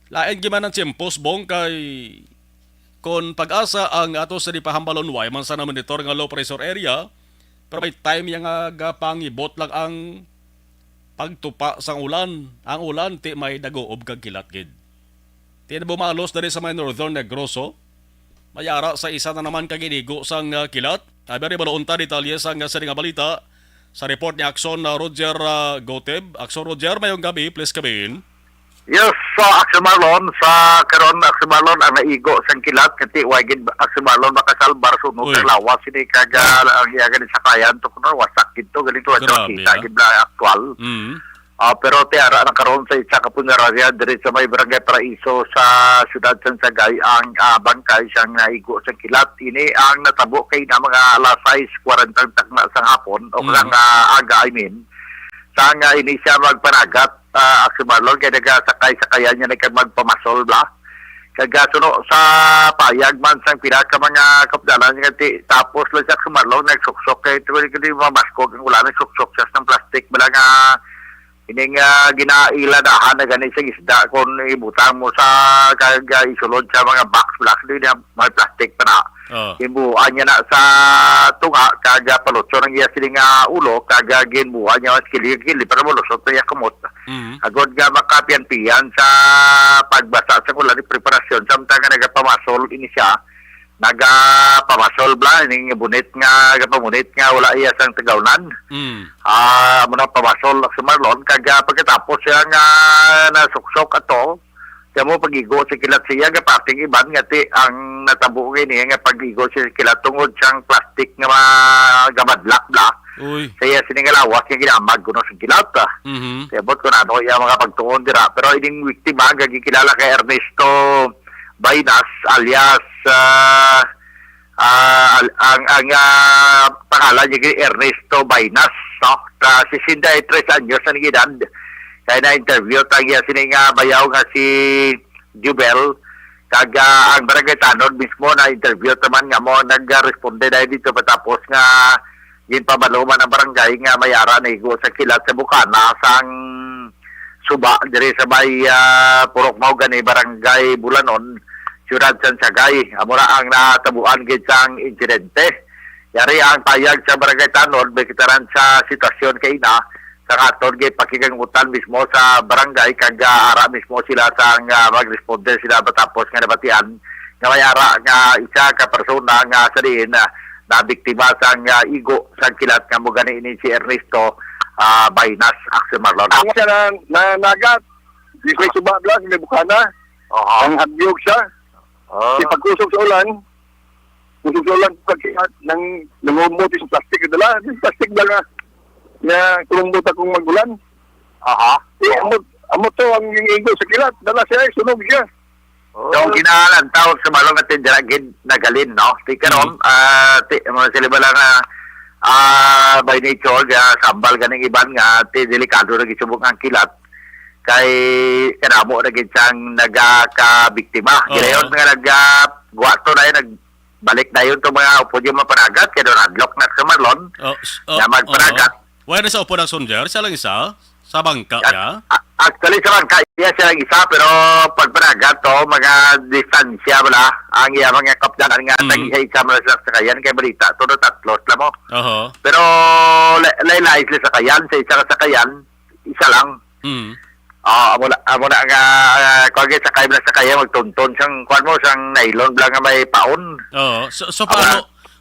Lain giman ang tiyempos bong kay kung pag-asa ang ato sa dipahambalon way man sa monitor nga low pressure area, pero may time yang pangibot lang ang pagtupa sang ulan. Ang ulan ti may dagoob kag kilat gid. Ti na bumalos dali sa may Northern Negros. Mayara sa isa na naman kaginigo sang kilat. Abi ri balunta detalye sang sining nga balita sa report ni Akson Roger Goteb. Akson Roger, mayong gabi, please kabihin. Yes, sa Action Marlon, sa karon Action Marlon ang naigo sang kilat kati wagid Action Marlon makasalbar sunog Uy. ng lawas ini kaga ang iyaga ni sakayan to kuno wasak gito ganito ato Grabe, kita gid na aktual. Mm. Pero tiara na karon sa isa ka punararia diri sa may barangay Paraiso sa siyudad San Sagay ang bangkay siyang naigo sang kilat ini ang natabo kay na mga alas 6:40 takna sang hapon o lang aga I mean sang ini siya magpanagat Action Marlon kaya nagasakay-sakayan niya magpamasol bla. Kaga suno sa payag man sang pinaka mga kapdalan nga tapos lang sa Action Marlon nagsuksok kay tuloy kay mamaskog ang wala nagsuksok siya ng plastic bala nga ining ginailadahan na gani sa isda kung ibutang mo sa kaga isulod sa mga box black di na may plastic pa na. Imbuan niya na sa tunga kaga palutso ng iya siling ulo kaga ginbuan niya sa kilig-kilig para malusot niya kamot. Agod nga makapian-pian sa pagbasa sa ulan ni preparasyon samtang nga nagapamasol ini siya nagapamasol bla ini bunit nga gapamunit nga wala iya sang tagawnan. Muna pamasol sa Marlon kaga pagkatapos siya nga nasuksok ato kaya mo pagigo sa kilat siya nga parting iban nga ti ang natabo ini nga pagigo sa kilat tungod siyang plastic nga gabadlak bla. Uy. Kaya siningalawas nga ginamag kuno sa kilat. Kaya bot ko na ano iya mga pagtuon dira. Pero ining biktima gagikilala kay Ernesto Bainas alias ang pangalan niya Ernesto Bainas, no? 63 anyos na nagidad. Kaya na-interview tayo sining bayaw nga si Jubel. Kaga ang barangay Tanod mismo na-interview naman nga mo nag-responde dahil dito patapos nga yun pabaluman ang barangay nga mayara na igo sa kilat sa Bukana sang suba diri sa may Purok Maugani barangay Bulanon siyudad San Sagay. Amura ang natabuan gid sang insidente. Yari ang payag sa barangay Tanod bekitaran sa sitwasyon kay na sa katon gay pakikangutan mismo sa barangay kaga ara mismo sila sang magresponde sila batapos nga nabatian nga mayara nga isa ka persona nga sa diin na biktima sang igo sang kilat nga mo gani ini si Ernesto Bainas Action Marlon. Siya na nagat. Di ko suba bla sa Bukana. Ang habyog siya. Si pagkusog sa ulan. Kusog sa ulan pagkiat nang nangumotis sa plastic dala. Yung plastic dala nga kulumbuta kong magulan. Amo to ang igo sa kilat. Dala siya sunog siya. So, ginahalan tawag sa malong natin diragin nagalin, no? Tikaron, sila ba lang by nature, sambal ganing iban nga, delikado na gisubok ang kilat. Kay kanamo na ginsang nagakabiktima. Ginayon nga nagguwato na yun, nagbalik na yun itong mga upo yung mapanagat, kaya doon adlock na sa Marlon, na magpanagat. Wala sa upo ng Sonjer, siya lang isa? Sa bangka niya? Actually, sa bangka, iya siya lang isa, pero pagpanagat to, mga distansya wala, ang iya mga kapdanan nga, nag-isa mo sa sakayan, kay balita, to na tatlos lang mo. Pero, laylay sila sakayan, sa isa sakayan, isa lang. Amo na nga, kung sakay mo na sakayan, magtunton siyang, kuwan mo, siyang nylon lang nga may paon. So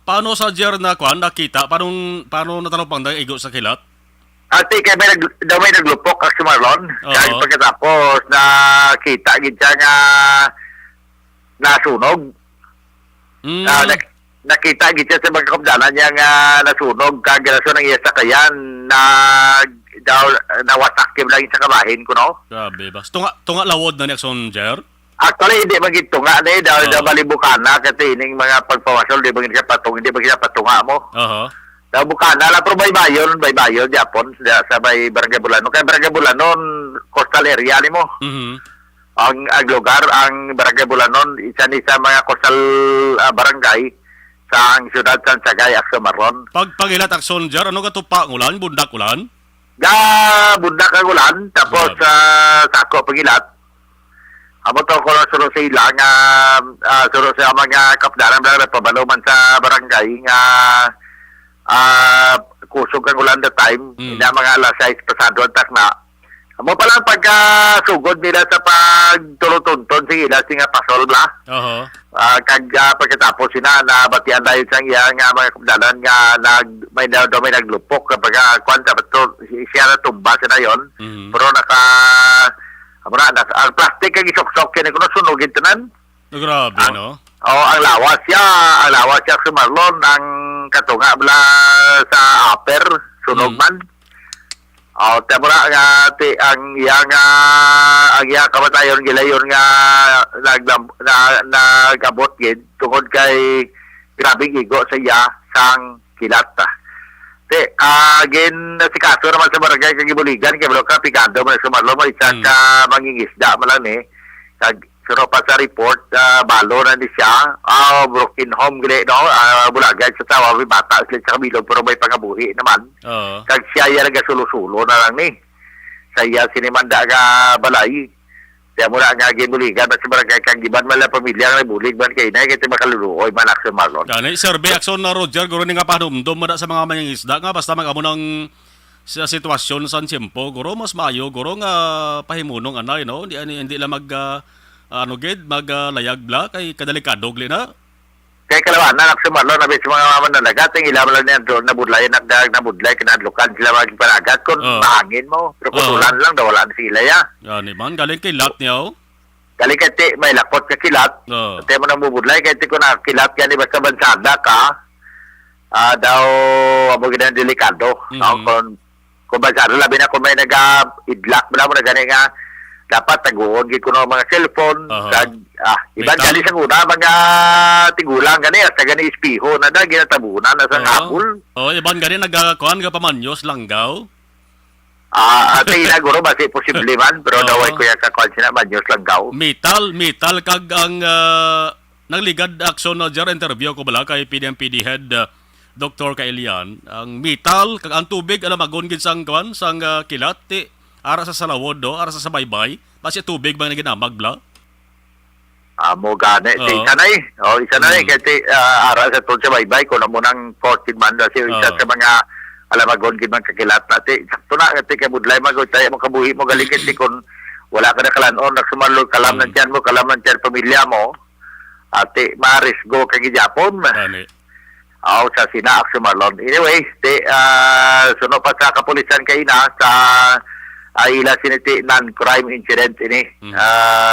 paano sa Jer na kuwan, nakita, paano natanong pang igo sa kilat? Ate, kaya may naglupok ang si Marlon. Kaya pagkatapos, nakita gitsa nga nasunog. Nakita gitsa sa mga kapdanan niya nga nasunog. Kagiraso ng iya sakayan na nawasakim lang sa kabahin ko, no? Grabe ba? Tunga lawod na ni Akson Jer? Actually, hindi maging tunga na dahil balibukan na kasi ining mga pagpawasol, hindi maging patunga, hindi maging patunga mo. Bukana la pero baybayon Japon sa may Barangay Bulanon. Kay Barangay Bulanon coastal area nimo. Ang lugar ang Barangay Bulanon isa ni sa mga coastal barangay sa ang siyudad San Sagay Action Marlon. Pagilat Akson Jer, ano ka tupa ulan, bundak ulan? Bundak ang ulan tapos sako pagilat. Amo to ko suro sa ila nga suro sa mga kapdanan na pabaluman sa barangay nga kusog ang ulan the time, ina mga alas 6 pasado ang takna. Amo pa lang pagka-sugod nila sa pagtulutunton sa ila nga pasol bla. Kag pagkatapos sina nabatian dahil sa iya nga mga kumdalan nga may naglupok kapag kwanta bato siya na tumba sila yon. Pero ang plastic ang isok-sok kini kuno sunugin tanan. Grabe, no? Ang lawas siya sumarlon ang katunga bla sa upper sunog man. Temura nga ang iya kamatayon gilayon nga nagabot gid tungod kay grabing igo sa iya sang kilata. Again, si kaso naman sa barangay kagibuligan kay bro ka pikado man sumarlo mo isa ka mangingisda man lang kag suro pa sa report balo na ni siya broken home gili no bulagay sa tawa may bata sila sa kabilog pero may pangabuhi naman kag siya ya nagasulo-sulo na lang ni saya sinimanda ka balay kaya mula nga gibuligan sa barangay kag giban man lang pamilya nga bulig man kay nay kay makaluluoy man action marlon gani survey action na Roger guro ni nga panumdom man sa mga mangingisda nga basta mag-amo ng sa sitwasyon sa tiyempo guro mas maayo guro nga pahimunong anay no hindi lang maglayag bla kay kadalikado gli na kay kalawan na sumarlo na sa mga mananagat ang ilam lang niya doon nabudlay nabudlay kinadlukan sila maging panagat kung mahangin mo pero kung ulan lang daw wala na sila ya yani man galing kay lat niya galing kay may lakot ka kilat tayo mo nang bubudlay kay ti ko na kilat yan basta bansada ka daw amo ginan delikado kung bansada labi na kung may nag-idlak mo na mo na gani nga dapat taguon gid kuno mga cellphone iban gali sa una mga tigulang gani at gani espiho na da ginatabunan na sa kapul iban gani nagakuan ga pamanyos langgaw tingin guro basi posible man pero daway ko ya kakuan sina manyos langgaw metal kag ang nagligad action na jar interview ko bala kay PDMPD head Dr. Kaelian ang metal kag ang tubig alam magon gid sang kuan sang kilat ara sa salawod do, ara sa sabaybay, basi tubig bang naginamag bla? Mo gani, isa na kasi ara sa tol sa baybay, kung mo nang 14 man, kasi isa sa mga alamagon gid man kakilat natin. Sakto na, kasi kabudlay tayo mo kabuhi mo galikit, kung wala ka na kalanon, nagsumarlo, kalam ng tiyan mo, kalam ng tiyan pamilya mo, ate, marisgo kagijapon. Sa sinaak sumarlon. Anyway, suno pa sa kapulisan kayo na sa ila siniti non-crime incident ini.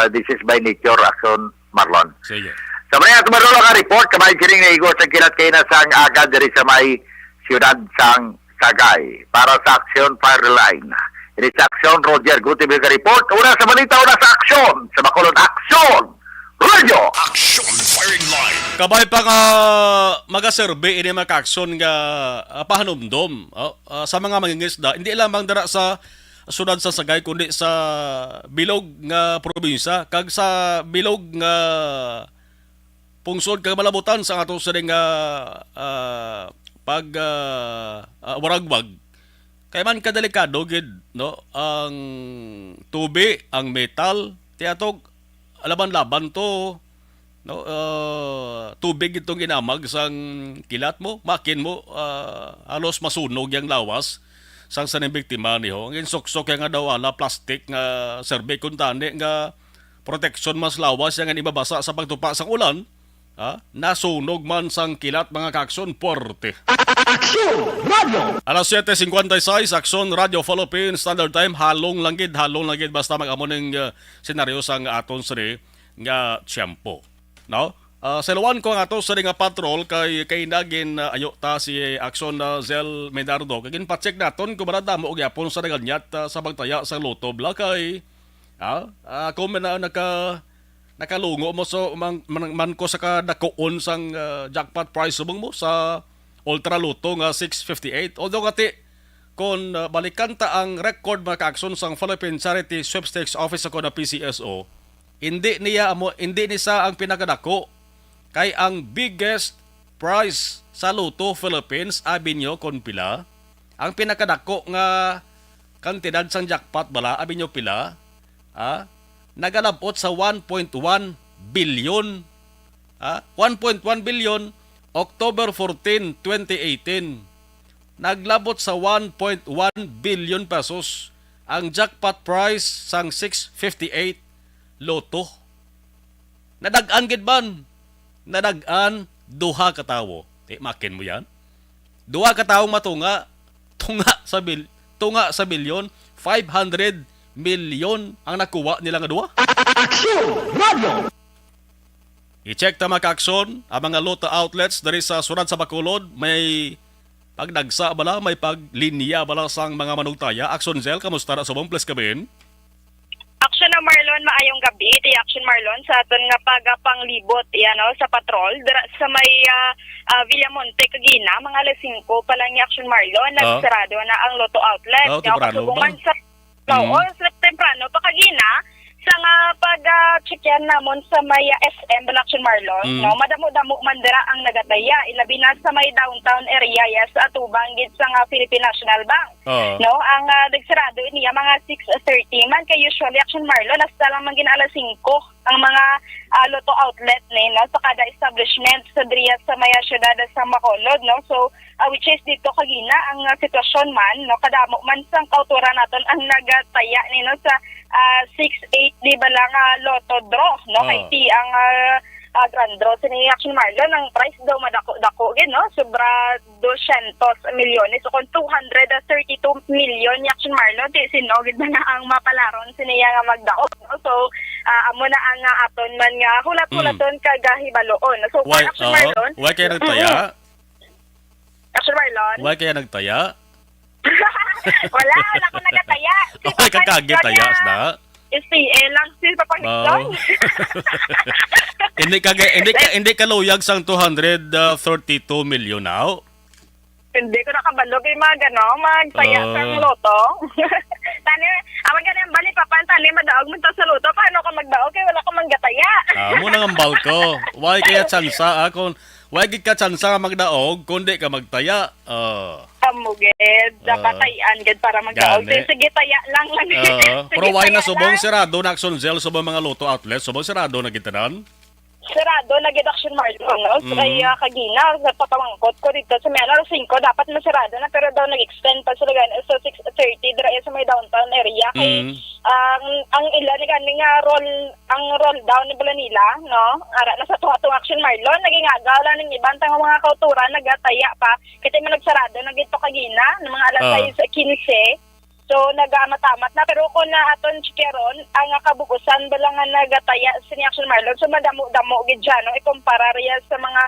This is by nature action Marlon. Sige. Sa mga tumarolo ka report, kamay siring na igos ang kilat kayo na sang agad dari sa may siyudad sang Sagay para sa action fire line. Ini sa action Roger Gutibig ka report. Una sa balita, una sa action. Sa Bacolod Action Radio. Action firing line. Kabay pa nga maga-survey ini maka-action nga pahanumdom sa mga mangingisda. Hindi lamang dara sa sunod sa Sagay kundi sa bilog nga probinsya kag sa bilog nga pungsod kag malabutan sa ato sa nga waragwag kay man kadelikado gid no ang tubi ang metal tiatog laban-laban to no tubig itong ginamag sang kilat mo makin mo halos masunog yang lawas sang sa biktima niho ngin sok-sok nga daw ala plastic nga survey kun tani nga protection mas lawas yang ibabasa sa pagtupa sang ulan nasunog man sang kilat mga kaakson porte. Action Radio. Alas 7:56 Action Radio Philippines Standard Time halong langgid basta mag-amo ning senaryo sang aton sari nga tiyempo no. Saluan ko nga to sa nga patrol kay nagin ayo ta si Action Zel Menardo kagin pa-check naton kung marada mo gyapon sa naganyat sa pagtaya sa loto bla kay kung na nakalungo mo so man ko sa kadakuon sang jackpot prize subong mo sa Ultra Loto nga 658 although kati kung balikan ta ang record mga ka-action sang Philippine Charity Sweepstakes Office ako na PCSO hindi ni sa ang pinakadako kay ang biggest prize sa Lotto Philippines abi nyo kon pila ang pinakadako nga kantidad sang jackpot bala abi nyo pila nagalabot sa 1.1 billion 1.1 billion October 14, 2018 naglabot sa 1.1 billion pesos ang jackpot prize sang 658 loto. Nadagan gid man. Nadagan duha ka tawo. Makin mo yan. Duha ka tawo matunga, tunga sa bilyon, 500 milyon ang nakuha nila nga duha. I-check ta mga ka-aksyon, ang mga loto outlets dari sa sunod sa Bacolod, may pagdagsa bala, may paglinya bala sang mga manugtaya. Action Zel, kamusta na sa mong plus kabin? Action na Marlon, maayong gabi. Iti Action Marlon sa aton nga panglibot sa patrol dira sa may Villamonte Cagina, mga alas 5 pa lang yung Action Marlon, nagsarado na ang loto outlet. Temprano ba? Sa temprano pa Cagina, sa nga pag-checkyan namon sa may SM Action Marlon, madamo-damo man dira ang nagataya, ilabi na sa may downtown area sa atubang gid sa nga Philippine National Bank. Ang nagsarado niya mga 6:30 man kay usually Action Marlon nasa lang man alas 5 ang mga loto outlet sa kada establishment sa diriya sa may syudad sa Bacolod, so which is dito Cagina ang sitwasyon man kadamo man sang kauturan naton ang nagataya sa 6-8 di ba lang loto draw kay ti ang grand draw sa ni Action Marlon ang price daw madako gid sobra 200 milyon so kung 232 milyon ni Action Marlon di sinogid na ang mapalaron siniya nga magdao so amo na ang aton man nga hulat-hulaton kagahibaloon so Why, Action Marlon why kaya nagtaya? Action Marlon Why kaya nagtaya? wala ko nagataya Okay, kakagitaya na. lang sil papangitong. Hindi ka luyag sang 232 milyon now? Hindi ko nakabalog yung mga magtaya sang loto. Tani, awan ka na yung bali papan, tani madaog mo sa loto. Paano ka magdaog? Kaya wala ka manggataya. Muna ng balko. Why kaya tsansa kung why gid ka tsansa magdaog kundi ka magtaya? Amuged, dakatayan gid para magdaog. Sige, taya lang. Pero why na subong sirado na Action Zel subong mga loto outlet? Subong sirado na gitanan? Sarado na gid Action Marlon, kaya Cagina, sa papamangkot ko dito sa may alas 5, dapat masarado na, pero daw nag-extend pa sila sa 6:30 dira sa may downtown area. Kay ang ilan ni nga roll down ni Bulanila, ara na sa tuwa Action Marlon, naging agala ning ibang tang mga kauturan nagataya pa, kaya man nagsarado na gito Cagina ng mga alas 6:15. So, nag-amatamat na. Pero kung na aton chikeron, ang kabukusan ba lang nga nagataya sa ni Action Marlon, so madamo-damo gid dyan, ikumpara riya sa mga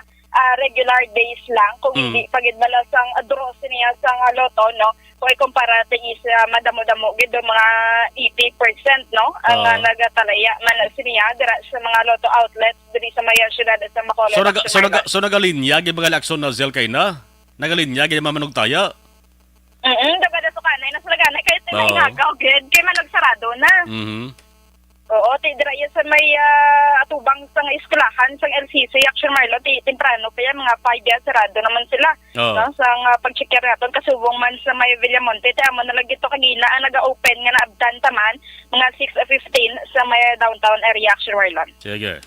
regular days lang. Kung hindi pagid bala sang draw niya sang loto, kung ikumpara sa madamo-damo gid mga 80%, ang nagatalaya man niya dira sa mga loto outlets diri sa may syudad sa Bacolod. So nagalinya gid mga aksyon na Zel kay na? Nagalinya gid mamanugtaya? Daga to kanay na sulagana kay tay ingagaw gid kay man nagsarado na. Oo, tidira sa may atubang sang eskwelahan sang LCC Action Marlon temprano pa yan, mga 5 years sarado naman sila. Sang pag-checker naton kasubong man sa may Villamonte amo na lagi to Cagina ang naga-open nga naabdan taman mga 6:15 sa may downtown area Action Marlon. Sige.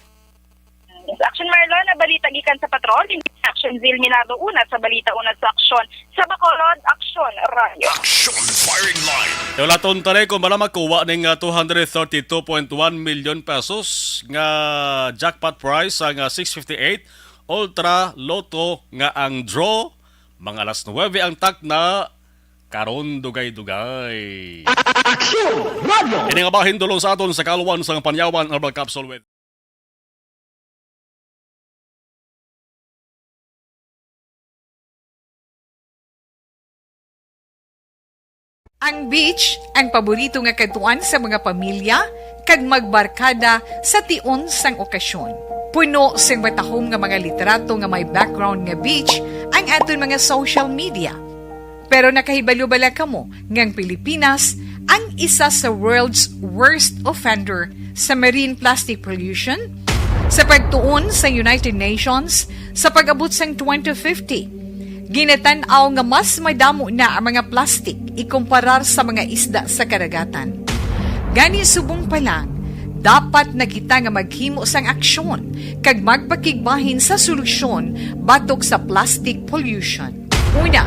Action Marlon, na balita gikan sa patrol, Action Zil Minado una sa balita una sa aksyon. Sa Bacolod, Action Radio. Action firing line. Wala ton tare kung bala makuha ning 232.1 million pesos nga jackpot prize ang 658 Ultra Lotto nga ang draw mga alas 9 ang tak na karon dugay-dugay. Action Radio. Ini nga bahin dulong sa aton sa kaluwan sang Panyawan Herbal Capsule with Ang beach, ang paborito nga kadtuan sa mga pamilya, kag magbarkada sa tion sang okasyon. Puno sing batahom nga mga literato nga may background nga beach ang aton mga social media. Pero nakahibalo-bala kamo ngang Pilipinas ang isa sa world's worst offender sa marine plastic pollution? Sa pagtuon sa United Nations, sa pag-abot sang 2050, ginatanaw nga mas madamo na ang mga plastic ikumparar sa mga isda sa karagatan. Gani subong pa lang, dapat na kita nga maghimo sang aksyon kag magpakigbahin sa solusyon batok sa plastic pollution. Una,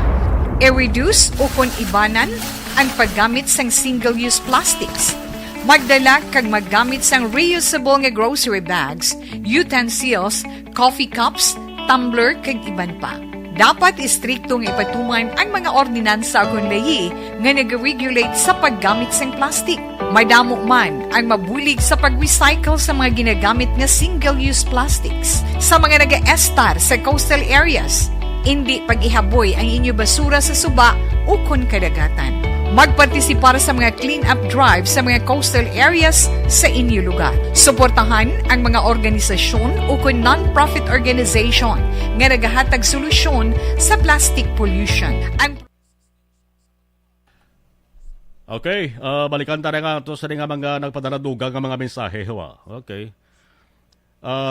I-reduce o kung ibanan ang paggamit sang single-use plastics. Magdala kag maggamit sang reusable nga grocery bags, utensils, coffee cups, tumbler kag iban pa. Dapat istriktong ipatuman ang mga ordinansa kung layi nga nag-regulate sa paggamit sang plastic. Madamo man ang mabulig sa pag-recycle sa mga ginagamit nga single-use plastics sa mga nag-estar sa coastal areas. Hindi pag-ihaboy ang inyo basura sa suba o kun kadagatan. Magpartisipar sa mga clean-up drive sa mga coastal areas sa inyo lugar. Suportahan ang mga organisasyon o kun non-profit organization nga nagahatag solusyon sa plastic pollution. Okay, balikan tayo nga ito sa mga nagpadanadugang nga mga mensahe. Okay.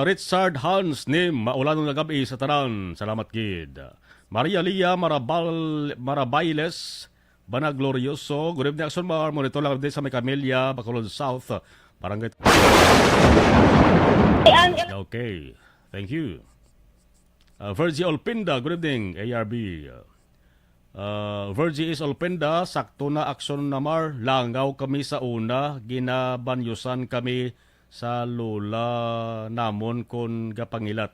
Richard Hans Nim, maulan ng gabi sa tanan. Salamat, Gid. Maria Lia Marabailes, Banag Glorioso. Good evening, Action Mar. Monitor lang din sa may Camellia, Bacolod South. Barangay. Okay, thank you. Virgie Olpinda, good evening, ARB. Virgie is Olpinda, sakto na aksyon na Mar. Langaw kami sa una, ginabanyusan kami sa lola namon kon gapangilat.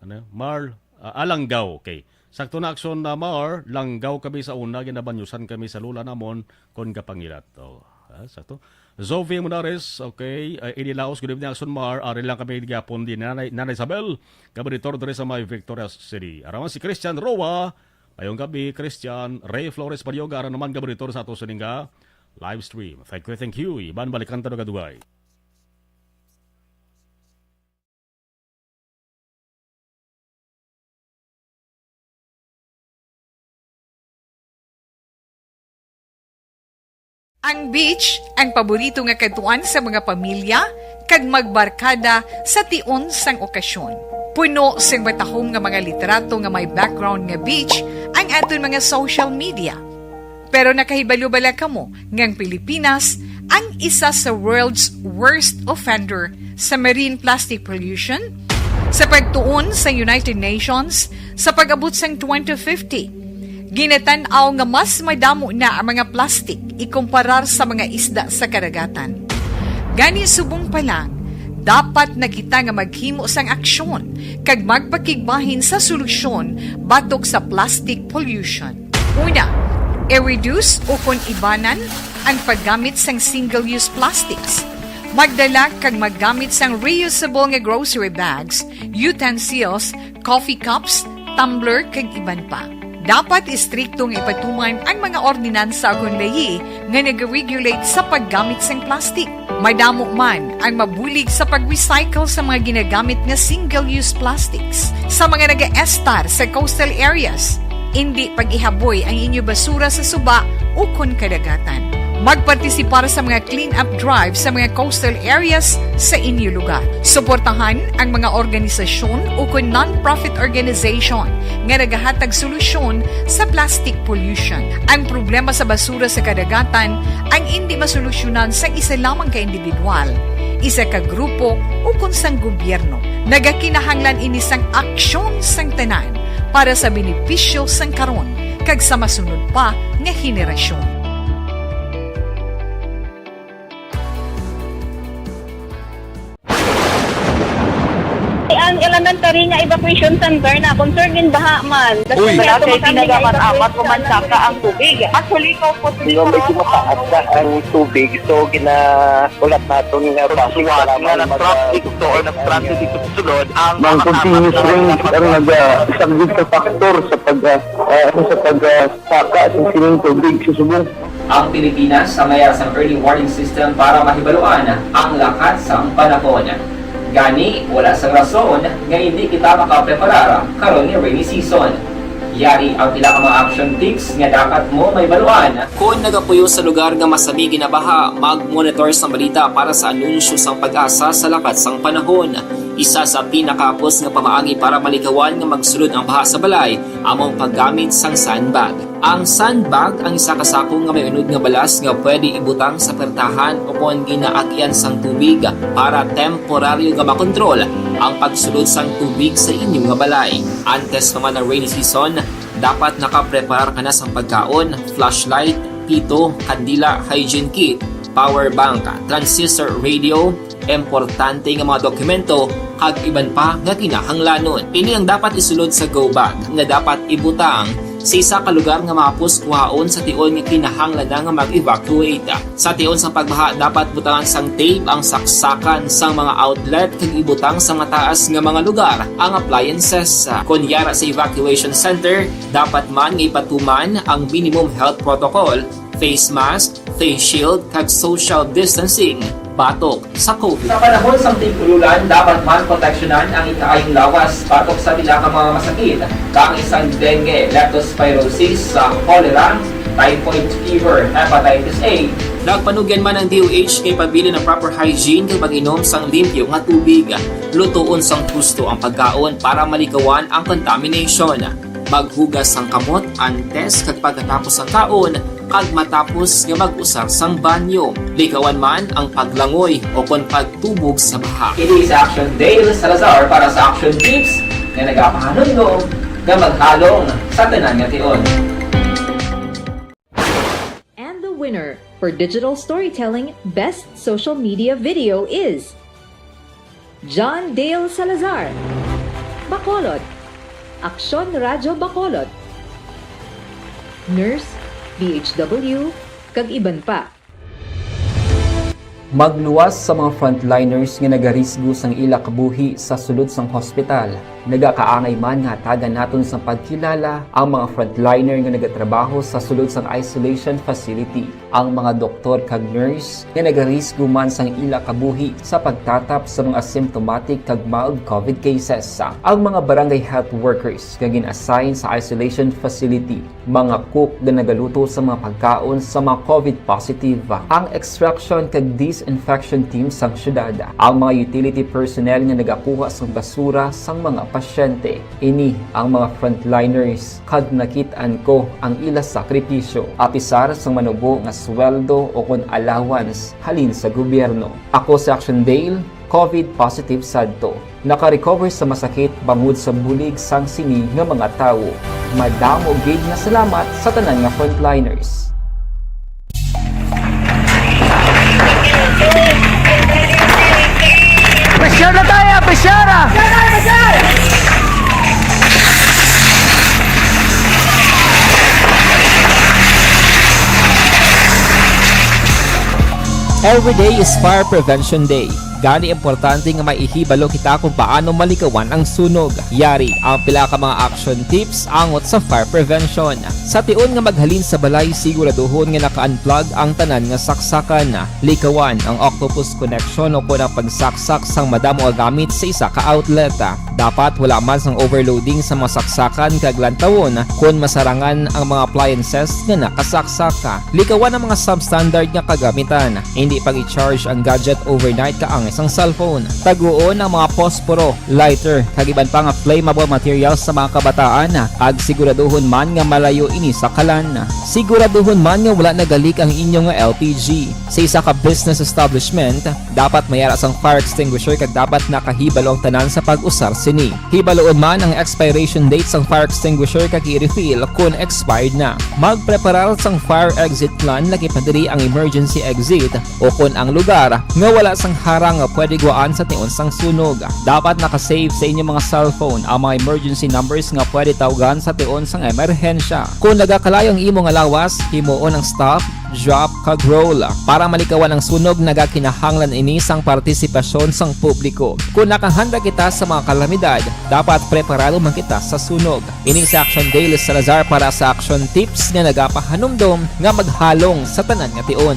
Ano? Mar, alanggaw. Okay. Sakto na aksyon na Mar, langgaw kami sa una, ginabanyusan kami sa lola namon kon gapangilat. Oh, sakto. Zoe Munares, okay. Inilaos, good evening, aksyon Mar. Ari lang kami gapon din Nanay Isabel, gabaritor dere sa may Victoria City. Araman si Christian Roa, payong gabi, Christian. Ray Flores Parioga, ara naman gabaritor sa ato sininga live stream. Thank you. Iban balikan tanong kaduay. Ang beach ang paborito nga katuan sa mga pamilya kag magbarkada sa tion sang okasyon. Puno sing batahom nga mga literato nga may background nga beach ang aton mga social media. Pero nakahibalo-bala kamo ngang Pilipinas ang isa sa world's worst offender sa marine plastic pollution? Sa pagtuon sa United Nations sa pag-abot sang 2050, ginatanaw nga mas madamo na ang mga plastic ikumparar sa mga isda sa karagatan. Gani subong pa lang, dapat na kita nga maghimo sang aksyon kag magpakigbahin sa solusyon batok sa plastic pollution. Una, i-reduce o kung ibanan ang paggamit sang single-use plastics. Magdala kag maggamit sang reusable nga grocery bags, utensils, coffee cups, tumbler kag iban pa. Dapat istriktong ipatuman ang mga ordinansa kung layi nga nag-regulate sa paggamit sang plastic. Madamo man ang mabulig sa pag-recycle sa mga ginagamit nga single-use plastics sa mga nag-estar sa coastal areas. Hindi pag-ihaboy ang inyo basura sa suba o kun kadagatan. Magpartisipar sa mga clean-up drive sa mga coastal areas sa inyo lugar. Suportahan ang mga organisasyon o kung non-profit organization nga nagahatag solusyon sa plastic pollution. Ang problema sa basura sa kadagatan ang hindi masolusyonan sa isa lamang ka individual, isa ka grupo o kung sang gobyerno. Nagakinahanglan ini sang aksyon sang tanan para sa benepisyo sang karon kag sa masunod pa nga henerasyon. Ang elementary nga evacuation center na concern din baha man. Uy, kasi pinagamat-amat kumansaka ang tubig. Actually, ko po Hindi medyo mataas na ang tubig. So, ulat natin nga pasuwat nga ng traffic to or ng traffic dito sa sulod. Ang continuous ring ang isang good factor sa pagsaka sa sining tubig sa subong. Ang Pilipinas sa mayroon sa early warning system para mahibaluan ang lakas ng panahon. Gani, wala sang rason nga hindi kita makapreparar karon ni rainy season. Yari ang pila ka mga action tips nga dapat mo may baluan. Kung nagapuyo sa lugar nga masabi ginabaha, mag-monitor sa balita para sa anunsyo sang pag-asa sa lakat sang panahon. Isa sa pinakapos nga pamaagi para malikawan nga magsulod ang baha sa balay, among paggamit sang sandbag. Ang sandbag ang isa ka sako nga may unod nga balas nga pwede ibutang sa pertahan upon ginaagyan sang tubig para temporaryo nga makontrol ang pagsulod sang tubig sa inyong nga balay. Antes naman ng rainy season, dapat nakapreparar ka na sa pagkaon, flashlight, pito, kandila, hygiene kit, power bank, transistor radio, importante nga mga dokumento kag iban pa nga kinahanglanon. Ini ang dapat isulod sa go bag nga dapat ibutang sa isa ka lugar nga mapus kuhaon sa tion nga kinahanglan nga mag-evacuate. Sa tion sa pagbaha dapat butangan sang tape ang saksakan sang mga outlet kag ibutang sa mataas nga mga lugar ang appliances. Kunyara sa evacuation center, dapat man nga ipatuman ang minimum health protocol, face mask, face shield kag social distancing batok sa COVID. Sa panahon sa tig-ululan, dapat man proteksyonan ang ikaayong lawas batok sa pila ka mga masakit, kang isang dengue, leptospirosis, cholera, typhoid fever, hepatitis A. Nagpanugyan man ang DOH kay pabili ng proper hygiene kay pag-inom sang limpyo nga tubig. Lutuon sang husto ang pagkaon para malikawan ang contamination. Maghugas sang kamot antes kag pagkatapos ang kaon kag matapos nga mag-usar sang banyo. Likawan man ang paglangoy o kon pagtubog sa baha. Kini sa Action Dale Salazar para sa Action Tips nga nagapahanundong nga maghalong sa tanan nga tion. And the winner for digital storytelling best social media video is John Dale Salazar, Bacolod, Aksyon Radyo Bacolod, Nurse, BHW, kag iban pa. Magluwas sa mga frontliners nga nagarisgo sang ila kabuhi sa sulod sang hospital. Nagakaangay man nga tagan naton sa pagkilala ang mga frontliner nga nagatrabaho sa sulod sang isolation facility. Ang mga doktor kag nurse nga nagarisgo man sang ila kabuhi sa pagtatap sa mga asymptomatic kag mild COVID cases. Ang mga barangay health workers nga gin-assign sa isolation facility, mga cook nga nagaluto sa mga pagkaon sa mga COVID positive, ang extraction kag disinfection team sang syudad, ang mga utility personnel nga nagakuha sang basura sang mga pasyente. Ini ang mga frontliners kag nakit-an ko ang ila sakripisyo apisar sang manubo nga sweldo o kon allowance halin sa gobyerno. Ako sa Action Dale, COVID positive sadto. Naka-recover sa masakit bangod sa bulig sang sini nga mga tawo. Madamo gid nga salamat sa tanan nga frontliners. Pressure na tayo! Pressure! Every day is Fire Prevention Day. Gani importante nga maihibalo kita kung paano malikawan ang sunog. Yari ang pila ka mga action tips angot sa fire prevention. Sa tion nga maghalin sa balay, siguraduhon nga naka-unplug ang tanan nga saksakan. Likawan ang octopus connection o kung ang pagsaksak sang madamo nga gamit sa isa ka outlet. Dapat wala man sang overloading sa mga saksakan kag lantawon kung masarangan ang mga appliances nga nakasaksaka. Likawan ang mga substandard nga kagamitan. Hindi pag i-charge ang gadget overnight kaang isang cellphone. Taguon ang mga posporo, lighter, kag iban pa nga flammable materials sa mga kabataan. Ag siguraduhon man nga malayo ini sa kalan. Siguraduhon man nga wala nagalik ang inyong nga LPG. Sa isa ka business establishment, dapat mayara sang fire extinguisher kag dapat nakahibalo ang tanan sa pag-usar sini. Hibaloon man ang expiration date sang fire extinguisher kag i-refill kung expired na. Magpreparar sang fire exit plan lagi padiri ang emergency exit o kung ang lugar nga wala sang harang nga pwede guaan sa tion sang sunog. Dapat nakasave sa inyong mga cellphone ang mga emergency numbers nga pwede tawagan sa tion sang emerhensya. Kung nagakalayo ang imong lawas, himuon ang stop, drop kag roll para malikawan ang sunog. Nagakinahanglan ini sang partisipasyon sang publiko. Kung nakahanda kita sa mga kalamidad, dapat preparado man kita sa sunog. Ini sa Action Dale Salazar para sa Action Tips nga nagapahanumdom nga maghalong sa tanan nga tion.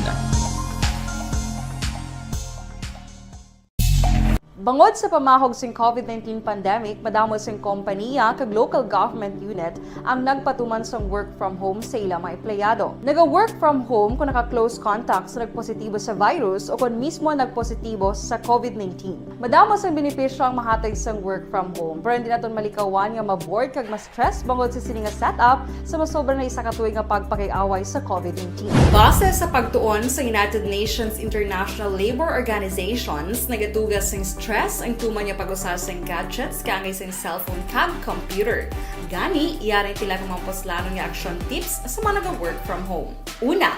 Bangod sa pamahog sing COVID-19 pandemic, madamo sing kompanya kag local government unit ang nagpatuman sang work from home sa ilang mga empleyado. Naga-work from home kung naka-close contacts na nagpositibo sa virus o kung mismo nagpositibo sa COVID-19. Madamo sang benepisyo ang mahatag sang work from home, pero hindi naton malikawan nga ma-bored kag ma-stress bangod sa sini nga setup sa masobra na isa ka tuig nga pagpakiaway sa COVID-19. Base sa pagtuon sa United Nations International Labour Organizations, nagatugas sing stress stress ang tuman niya pag-usasang gadgets kangay sa cellphone kag computer. Gani, iyaring tila ng mga poslanong nga action tips sa mga nag-work from home. Una,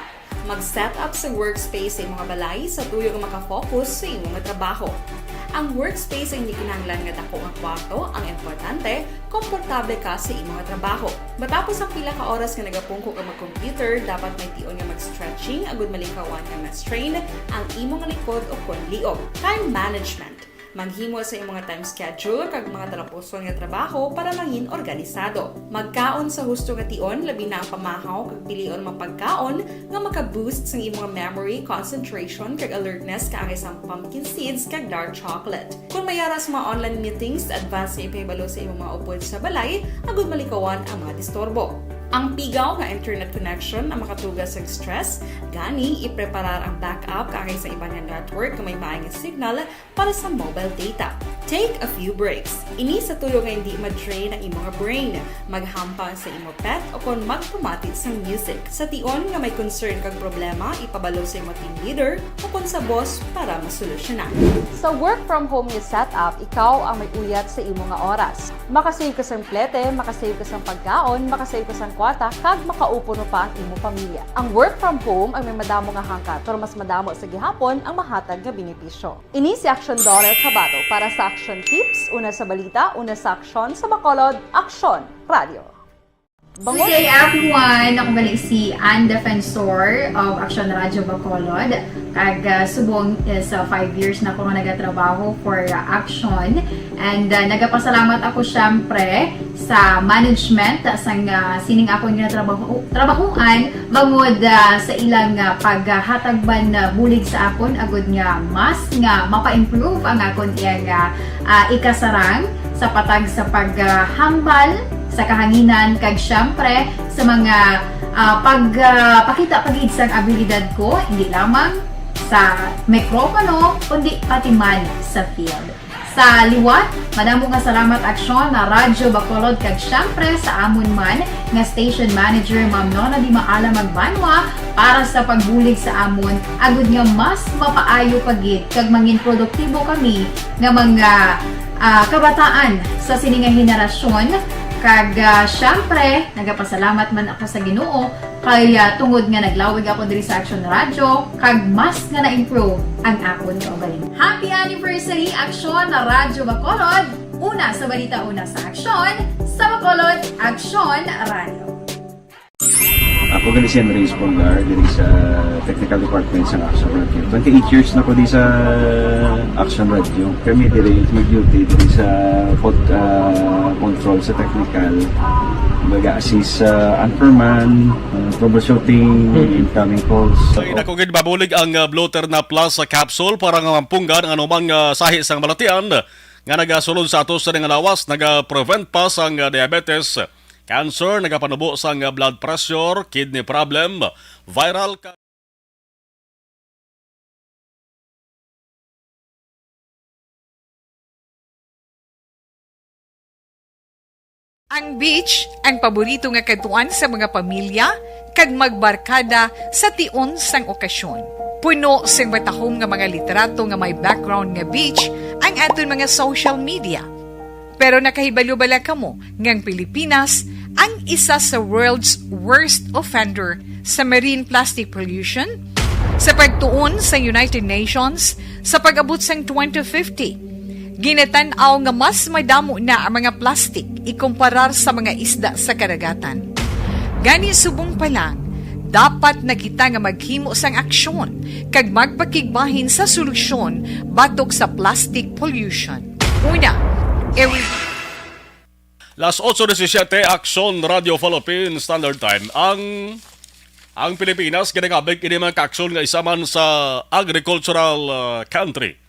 mag-set up sa workspace sa mga balay sa tuyo nga makafocus sa imong trabaho. Ang workspace ay hindi kinahanglan nga dako ang kwarto, ang importante, komportable ka sa imong trabaho. Matapos ang pila ka oras nga nagapungko ka mag-computer, dapat may tion nga mag-stretching agud malikawan nga ma-strain ang imong likod o konliog. Time management. Maghimo sa imong time schedule kag mga talapuson nga trabaho para maging organisado. Magkaon sa husto nga tion, labi na ang pamahaw kag pilion mapagkaon nga maka-boost sa imong memory, concentration kag alertness kaangay sa pumpkin seeds kag dark chocolate. Kung mayaras mga online meetings, advance na ipahibalo sa imong mga upod sa balay, agud malikawan ang mga disturbo. Ang pigaw nga internet connection ang makatugas sa stress, gani ipreparar ang backup kaangay sa ibang nga network nga may maayong signal para sa mobile data. Take a few breaks. Ini sa tuyo nga hindi ma-drain ang imong brain. Maghampang sa imong pet o kung magpumatit sa music. Sa tion nga may concern kag problema, ipabalo sa imong team leader o kung sa boss para masolusyonan. Sa work from home nga setup, ikaw ang may uyat sa imong nga oras. Makasave ka sa plete, makasave ka sa pagkaon, makasave ka sa kwarta, kag makaupo no pa ang imong pamilya. Ang work from home ay may madamo nga hangkat, pero mas madamo sa gihapon ang mahatag nga benepisyo. Ini si Action Dollar Kabato para sa Action Tips, una sa balita, una sa aksyon sa Bacolod, Action Radio. Good day everyone! Ako balik si Ann Defensor of Action Radio Bacolod. Kag subong is 5 years na ako nga nagatrabaho for Action. And nagapasalamat ako syempre sa management sang sining ako nga trabahuan bangod sa ilang paghatagban na bulig sa akon agud nga mas nga mapa-improve ang akon iyang ikasarang sa patag sa paghambal sa kahanginan kag syempre sa mga pagpakita pagid sang abilidad ko hindi lamang sa mikropono kundi pati man sa field. Sa liwat, madamo nga salamat Aksyon na Radyo Bacolod kag syempre sa amon man nga station manager Ma'am Nona Di Maala Magbanwa para sa pagbulig sa amon agud nga mas mapaayo pagid kag mangin produktibo kami nga mga kabataan sa sining nga henerasyon. Kag syempre, nagapasalamat man ako sa Ginoo kay tungod nga naglawig ako diri sa Action Radio kag mas nga na-improve ang akon nga ugalin. Happy anniversary Action na Radyo Bacolod! Una sa balita, una sa aksyon sa Bacolod, Action Radio. Ako gali si Henry Espolgar diri sa Technical Department sa Action Radio. 28 years na ko di sa Action Radio. Kami diri mag-duty diri sa control sa technical. Mag-assist sa anchorman, troubleshooting, incoming calls. Ay, nakugid babulig ang bloater na plus sa capsule para nga mampunggan ang anumang sahi sang balatian nga nagasulod sa ato sa nga lawas, naga-prevent pa sang diabetes, cancer, nagapanubo sang blood pressure, kidney problem, viral Ang beach ang paborito nga katuan sa mga pamilya kag magbarkada sa tion sang okasyon. Puno sang matahom nga mga literato nga may background nga beach ang aton mga social media. Pero nakahibalo bala kamo nga ang Pilipinas ang isa sa world's worst offender sa marine plastic pollution? Sa pagtuon sa United Nations sa pag-abot sang 2050, ginatanaw nga mas madamo na ang mga plastik ikumparar sa mga isda sa karagatan. Gani subong pa lang, dapat na kita nga maghimo sang aksyon kag magpakigbahin sa solusyon batok sa plastic pollution. Una, Las 8:17 Action Radio Philippine Standard Time. Ang Pilipinas ginagabig ini mga ka-aksyon nga isa man sa agricultural country.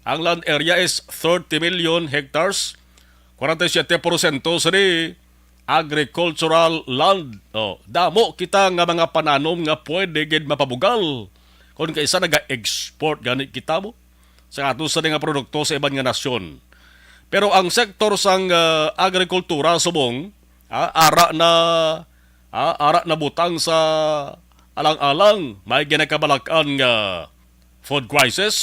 Ang land area is 30 million hectares. 47% sa ni agricultural land. Damo kita nga mga pananom nga pwede gid mapabugal. Kung kaisa naga-export ganit kita mo sa ato sa nga produkto sa ibang nga nasyon. Pero ang sektor sang agrikultura subong ara na butang sa alang-alang may ginakabalakan nga food crisis.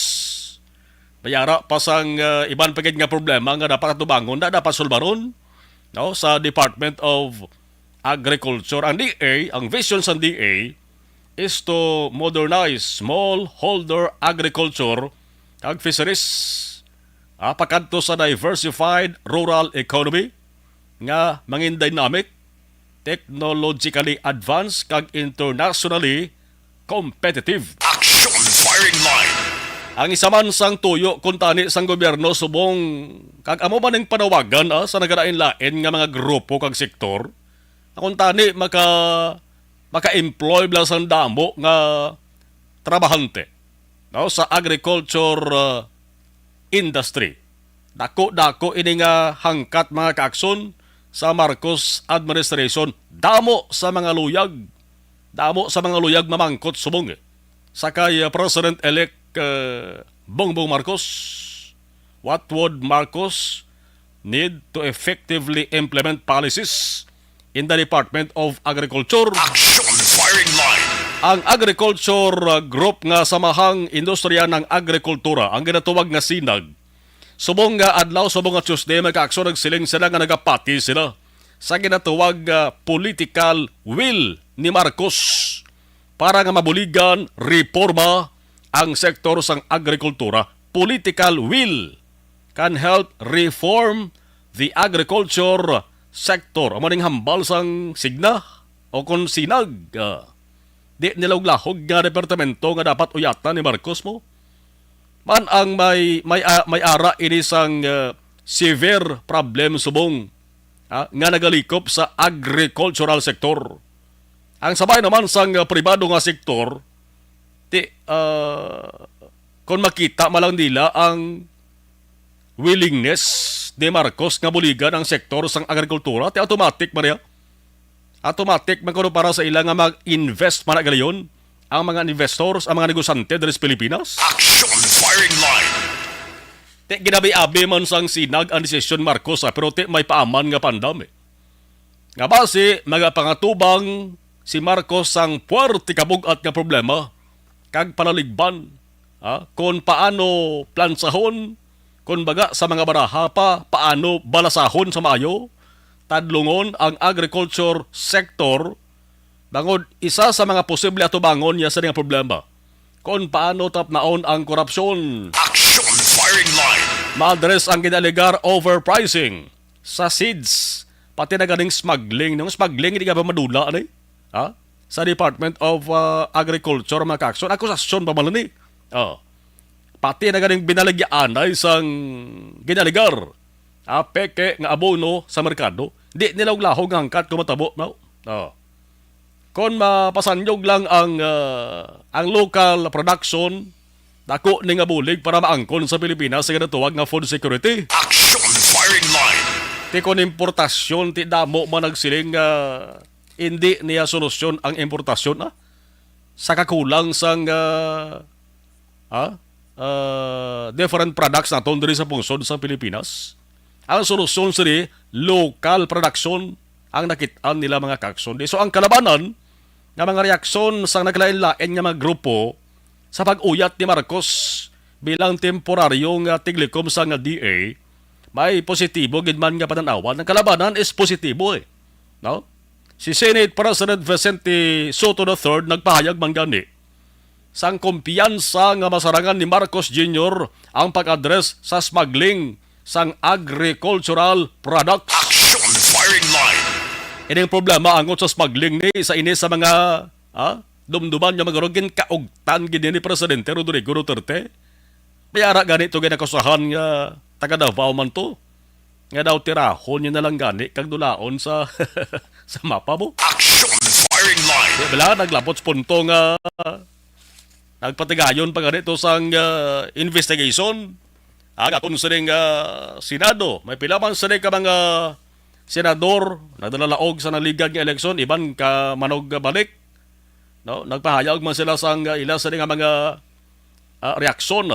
Bayara pa sang iban pagid nga problema nga dapat atubangon na dapat sulbaron no sa Department of Agriculture. Ang DA, ang vision sa DA is to modernize smallholder agriculture ag fisheries pakadto sa diversified rural economy nga mangin dynamic, technologically advanced kag internationally competitive. Action firing line. Ang isa man sang tuyo kuntani sang gobyerno subong kag amo man ning panawagan sa nagalain-lain nga mga grupo kag sektor. Kuntani maka-employ blang sang damo nga trabahante no sa agriculture industry. Dako ini nga hangkat mga kaakson sa Marcos administration, damo sa mga luyag mamangkot subong sakay President-elect Bongbong Marcos. What would Marcos need to effectively implement policies in the Department of Agriculture? Action firing line. Ang agriculture group nga samahang industriya ng agrikultura, ang ginatuwag nga SINAG, subong nga adlaw, subong nga Tuesday, magkaakso nagsiling sila nga nagapati sila sa ginatuwag political will ni Marcos para nga mabuligan, reforma ang sektor sang agrikultura. Political will can help reform the agriculture sector. Amaning hambal sang signa o kung sinag. Di nilaw-lahog nga departamento nga dapat uyatan ni Marcos mo. Man ang may ara ini sang severe problem subong nga nagalikop sa agricultural sector. Ang sabay naman sang pribado nga sektor, kung makita malang nila ang willingness ni Marcos nga buligan ang sektor sang agrikultura, automatic man automatic man kuno para sa ilang nga mag-invest man galayon ang mga investors, ang mga negosyante diri sa Pilipinas. Action firing line. Ginabi-abi man sang sinag ang desisyon Marcos pero may paaman nga pandam Nga base, mga pangatubang si Marcos sang puwerte kabugat nga problema kag panaligban kung paano plansahon, kung baga sa mga baraha paano balasahon sa maayo, tadlungon ang agriculture sector, bangod isa sa mga posible atubangon niya sa nga problema. Kung paano tapnaon ang korupsyon. Action firing line. Ma-address ang ginaligar overpricing sa seeds, pati na ganing smuggling. Nung smuggling, hindi ka ba madula, sa Department of Agriculture, mga kakson, akusasyon pa malani. Pati na ganing binalagyan ay isang ginaligar, peke nga abono sa merkado, di nilaw-lahog ang angkat kumatabo. Kung mapasanyog lang ang local production, dako ni nga bulig para maangkon sa Pilipinas sa ginatuwag nga food security. Action firing line. Ti kon importasyon, ti damo man nagsiling hindi niya solusyon ang importasyon sa kakulang sang different products naton diri sa pungsod sa Pilipinas. Ang solusyon sini local production ang nakitaan nila mga kakson. So ang kalabanan nga mga reaksyon sa naglain-lain nga mga grupo sa pag-uyat ni Marcos bilang temporaryong tiglikom sa nga DA, may positibo gid man nga pananawan. Ang kalabanan is positibo no? Si Senate President Vicente Soto III nagpahayag man gani sang kumpiyansa nga masarangan ni Marcos Jr. ang pag-address sa smuggling sang agricultural products. Action firing line. Ining problema angot sa smuggling ni sa ini sa mga dumduman nga magarogin kaugtan gid ni Presidente Rodrigo Duterte. Bayara ganito ginakusahan nga taga Davao man to. Nga daw tirahon niya na lang gani kag dulaon sa sa mapa mo. Action firing line. Bala naglapot sa punto nga nagpatigayon pa ganito sang investigation. Agatun sa ring Senado. May pila man sa ring ka mga senador nagdalalaog sa naligad nga eleksyon, iban ka manog balik. No, nagpahayag man sila sang ila sa ring mga reaksyon.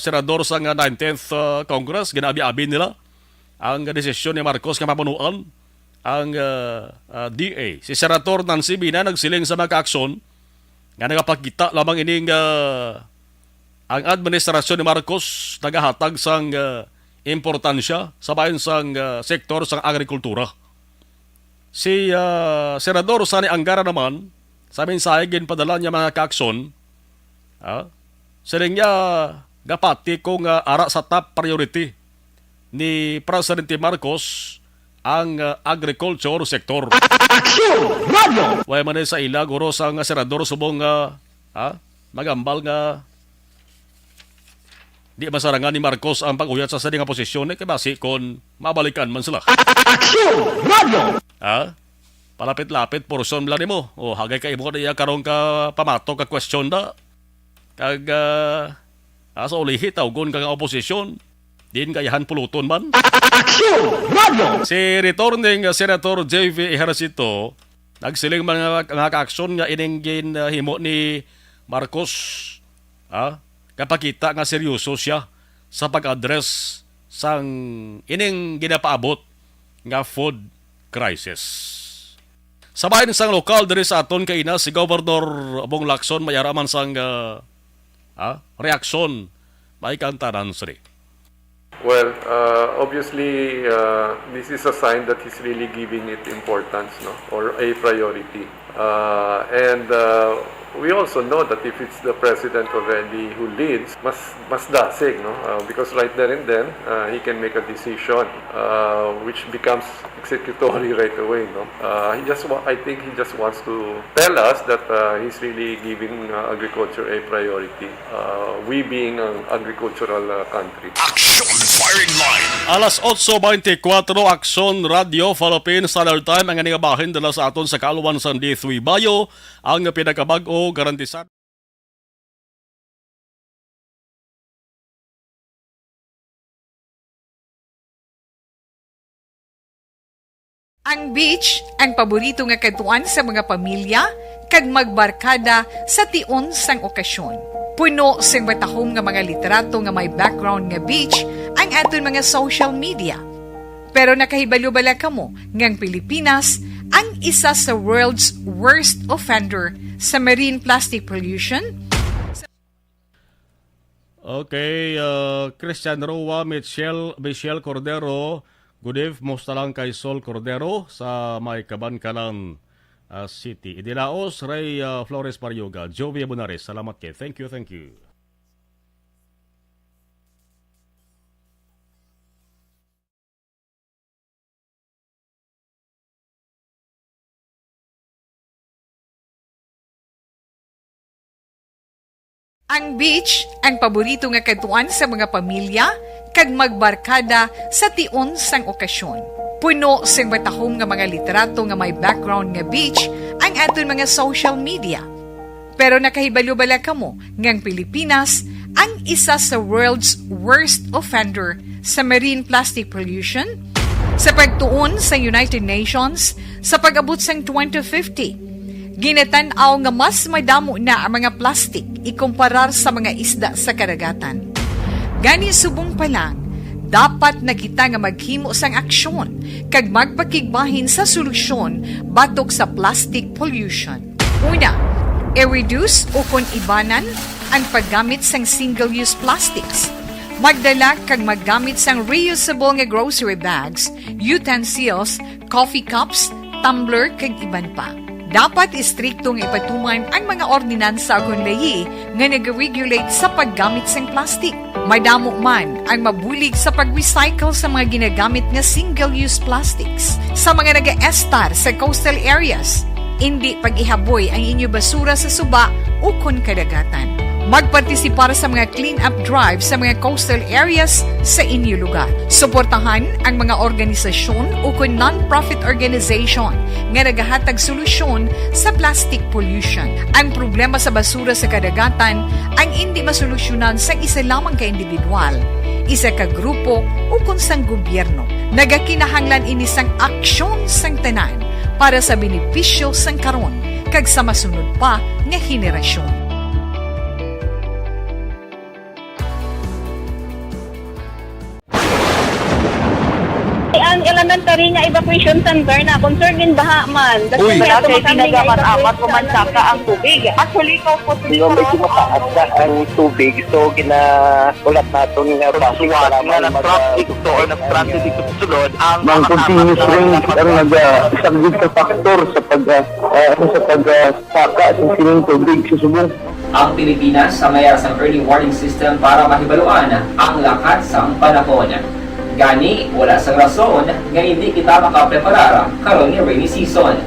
Senador sa 19th Congress, ginabi-abi nila ang desisyon ni Marcos nga mapunuan ang DA. Si Senator Nancy Bina nagsiling sa mga kaaksyon nga nagapakita lamang ining ang administrasyon ni Marcos nagahatag sang importansya sa bayan sang sektor sang agrikultura. Si Senador Sani Angara naman, sa mensahe ginpadala niya mga kaaksyon, siling niya gapati kung ara sa top priority ni Presidente Marcos ang agriculture sector. Action! Radio! Way man sa ila guro sang senador subong magambal nga di masarangan ni Marcos ang pag-uyat sa nga posisyon kay basi kon mabalikan man sila. Action! Radio! Palapit-lapit porson lang nimo. O hagay ka imo niya karong ka pamatok ka question da. Kag sa ulihi tawgon ka nga oposisyon. Din kayahan puluton man. Action! Radio! Si returning Senator J.V. Ejercito nagsiling mga ka-aksyon nga ining himo ni Marcos. Kapakita nga seryoso siya sa pag-address sang ining ginapaabot nga food crisis. Sa bayan sang lokal diri sa aton kay ina si Governor Bong Lacson may araman sang reaksyon may kantanan sri. Well, obviously, this is a sign that he's really giving it importance, no, or a priority. And we also know that if it's the president already who leads, mas dasig, no, because right there and then he can make a decision, which becomes executory right away, no. I think he just wants to tell us that he's really giving agriculture a priority. We being an agricultural country. Action firing line. Alas 8:24 Aksyon Radio Philippines Standard Time ang anigabahin dala sa aton sa kaluwan sa D3 Bayo ang pinakabag-o garantisad. Ang beach ang paborito nga katuan sa mga pamilya kag magbarkada sa tion sang okasyon. Puno sing batahom nga mga literato nga may background nga beach ang aton mga social media. Pero nakahibalo-bala kamo ngang Pilipinas ang isa sa world's worst offender sa marine plastic pollution. Okay, Christian Roa, Michelle Cordero, good eve, musta lang kay Sol Cordero sa may Kabankanan City. Idilaos, Ray Flores Parioga, Jovi Abunares, salamat kay. Thank you. Ang beach ang paborito nga katuan sa mga pamilya kag magbarkada sa tion sang okasyon. Puno sing batahom nga mga literato nga may background nga beach ang aton mga social media. Pero nakahibalo-bala kamo ngang Pilipinas ang isa sa world's worst offender sa marine plastic pollution. Sa pagtuon sa United Nations sa pag-abot sang 2050, ginatanaw nga mas madamo na ang mga plastic ikumparar sa mga isda sa karagatan. Gani subong pa lang, dapat na kita nga maghimo sang aksyon kag magpakigbahin sa solusyon batok sa plastic pollution. Una, i-reduce o kung ibanan ang paggamit sang single-use plastics. Magdala kag maggamit sang reusable nga grocery bags, utensils, coffee cups, tumbler kag iban pa. Dapat istriktong ipatuman ang mga ordinansa akong lahi nga nag-regulate sa paggamit ng plastic. Madamo man ang mabulig sa pag-recycle sa mga ginagamit nga single-use plastics. Sa mga nag-estar sa coastal areas, hindi pag-ihaboy ang inyo basura sa suba o kon kadagatan. Magpartisipar sa mga clean-up drive sa mga coastal areas sa inyo lugar. Suportahan ang mga organisasyon o kung non-profit organization nga nagahatag solusyon sa plastic pollution. Ang problema sa basura sa kadagatan ang hindi masolusyonan sa isa lamang ka individual, isa ka grupo o kung sang gobyerno. Nagakinahanglan ini sang aksyon sang tanan para sa benepisyo sang karon kag sa masunod pa nga henerasyon. ang elementary nga evacuation center na concern din baha man. Uy. Wala kay pinagamat-amat pumansaka ang tubig. Actually, ko po medyo mataas na ang tubig. So, ulat natong pasuwat nga ng traffic to or ng-transit dito sa sulod. Ang continuous rain ang isang good factor sa pagsaka at sining tubig sa subong. Ang Pilipinas sa mayroon sa early warning system para mahibaluan ang lakat sang panahon. Gani, wala sang rason nga hindi kita makapreparar karon ni rainy season.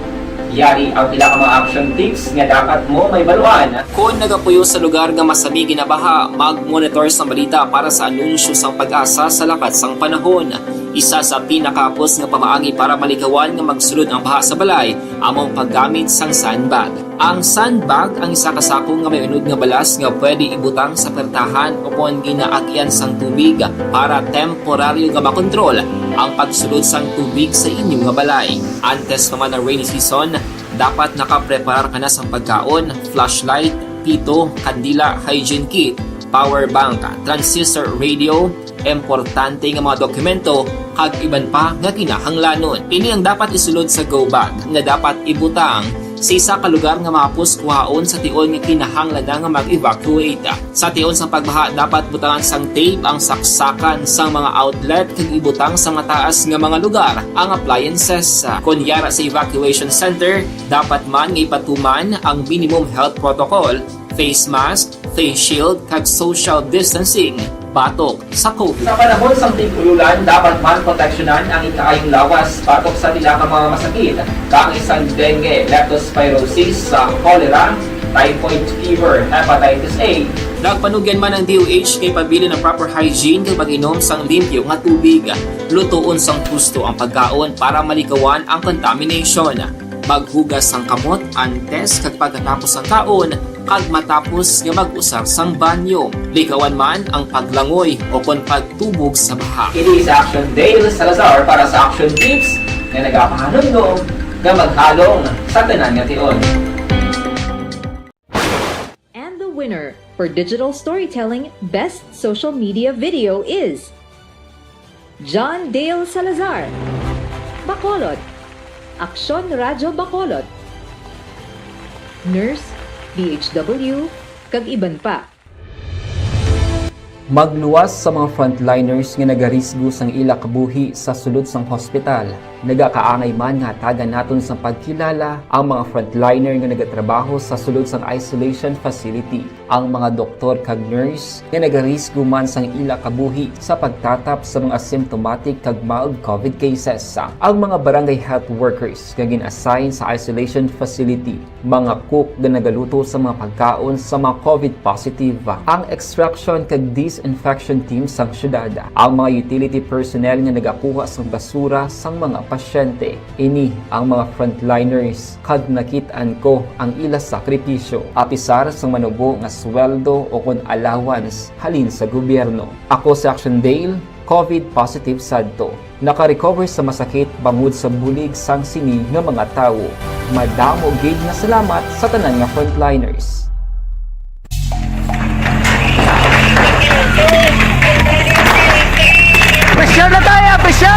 Yari ang pila ka mga action tips nga dapat mo mahibaluan. Kung nagapuyo sa lugar nga masabi ginabaha, mag-monitor sa balita para sa anunsyo sang pag-asa sa lakat sang panahon. Isa sa pinakapos nga pamaagi para malikawan nga magsulod ang baha sa balay, among paggamit sang sandbag. Ang sandbag ang isa kasakong nga may unod nga balas nga pwede ibutang sa pertahan upon ginaagyan sang tubig para temporaryo nga makontrol ang pagsulod sang tubig sa inyong nga balay. Antes naman ng rainy season, dapat nakapreparar ka na sang pagkaon, flashlight, pito, kandila, hygiene kit, power bank, transistor radio, importante nga mga dokumento kag iban pa nga kinahanglanon. Ini ang dapat isulod sa go bag nga dapat ibutang sa isa ka lugar nga mapus kuhaon sa tion nga kinahanglan nga mag-evacuate. Sa tion sa pagbaha dapat butangan sang tape ang saksakan sang mga outlet kag ibutang sa mataas nga mga lugar ang appliances. Kunyara sa evacuation center, dapat man nga ipatuman ang minimum health protocol, face mask, face shield kag social distancing batok sa COVID. Sa panahon sa tig-ululan, dapat man proteksyonan ang ikaayong lawas batok sa tila ka mga masakit. Kang isang dengue, leptospirosis, cholera, typhoid fever, hepatitis A. Nagpanugyan man ang DOH kay pabili ng proper hygiene kay pag-inom sang limpyo nga tubig. Lutuon sang gusto ang pagkaon para malikawan ang contamination. Maghugas sang kamot antes kag pagkatapos ang kaon kag matapos nga mag-usar sang banyo. Likawan man ang paglangoy o kon pagtubog sa baha. It is Action Dale Salazar para sa Action Tips na nagapahanong nga maghalong sa tanan nga tion. And the winner for Digital Storytelling Best Social Media Video is John Dale Salazar, Bacolod, Aksyon Radyo Bacolod, Nurse, DHW, kag iban pa. Magluwas sa mga frontliners nga nagarisgo sang ila kabuhi sa sulod sang hospital. Nagakaangay man nga tagan naton sa pagkilala ang mga frontliner nga nagatrabaho sa sulod sang isolation facility. Ang mga doktor kag nurse nga nagarisgo man sang ila kabuhi sa pagtatap sa mga asymptomatic kag mild COVID cases. Ang mga barangay health workers nga gin-assign sa isolation facility, mga cook nga nagaluto sa mga pagkaon sa mga COVID positive. Ang extraction kag disinfection team sang syudad, ang mga utility personnel nga nagakuha sang basura sang mga pasyente. Ini ang mga frontliners kag nakit-an ko ang ila sakripisyo apisar sang manubo nga sweldo o kon allowance halin sa gobyerno. Ako si Action Dale, COVID positive sadto. Naka-recover sa masakit bangod sa bulig sang sini nga mga tawo. Madamo gid na salamat sa tanan nga frontliners. Pressure na tayo! Pressure!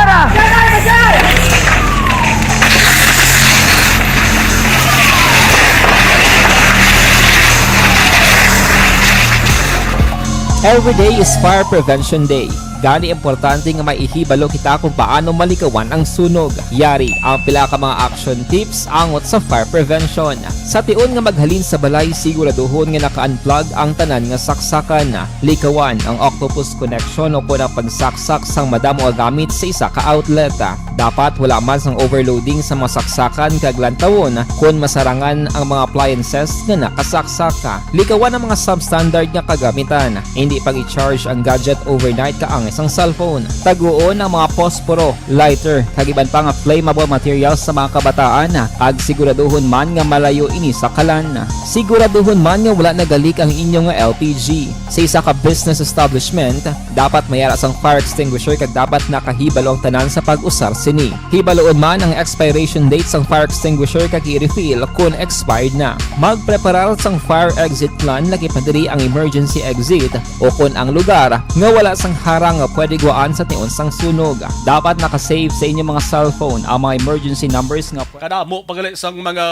Every day is Fire Prevention Day. Gani importante nga maihibalo kita kung paano malikawan ang sunog. Yari ang pila ka mga action tips angot sa fire prevention. Sa tion nga maghalin sa balay, siguraduhon nga naka-unplug ang tanan nga saksakan. Likawan ang octopus connection o kung ang pagsaksak sang madamo nga gamit sa isa ka outlet. Dapat wala man sang overloading sa mga saksakan kag lantawon kung masarangan ang mga appliances nga nakasaksaka. Likawan ang mga substandard nga kagamitan. Hindi pag i-charge ang gadget overnight kaang isang cellphone. Taguon ang mga posporo, lighter, kag iban pa nga flammable materials sa mga kabataan. Ag siguraduhon man nga malayo ini sa kalan. Siguraduhon man nga wala nagalik ang inyong LPG. Sa isa ka business establishment, dapat mayara sang fire extinguisher kag dapat nakahibalo ang tanan sa pag-usar sini. Hibaloon man ang expiration date sang fire extinguisher kag i-refill kung expired na. Magpreparar sang fire exit plan lagi pa diri ang emergency exit o kung ang lugar nga wala sang harang nga pwede guwaan sa tiun sang sunog. Dapat nakasave sa inyong mga cellphone ang mga emergency numbers nga Kadamo pagali sang mga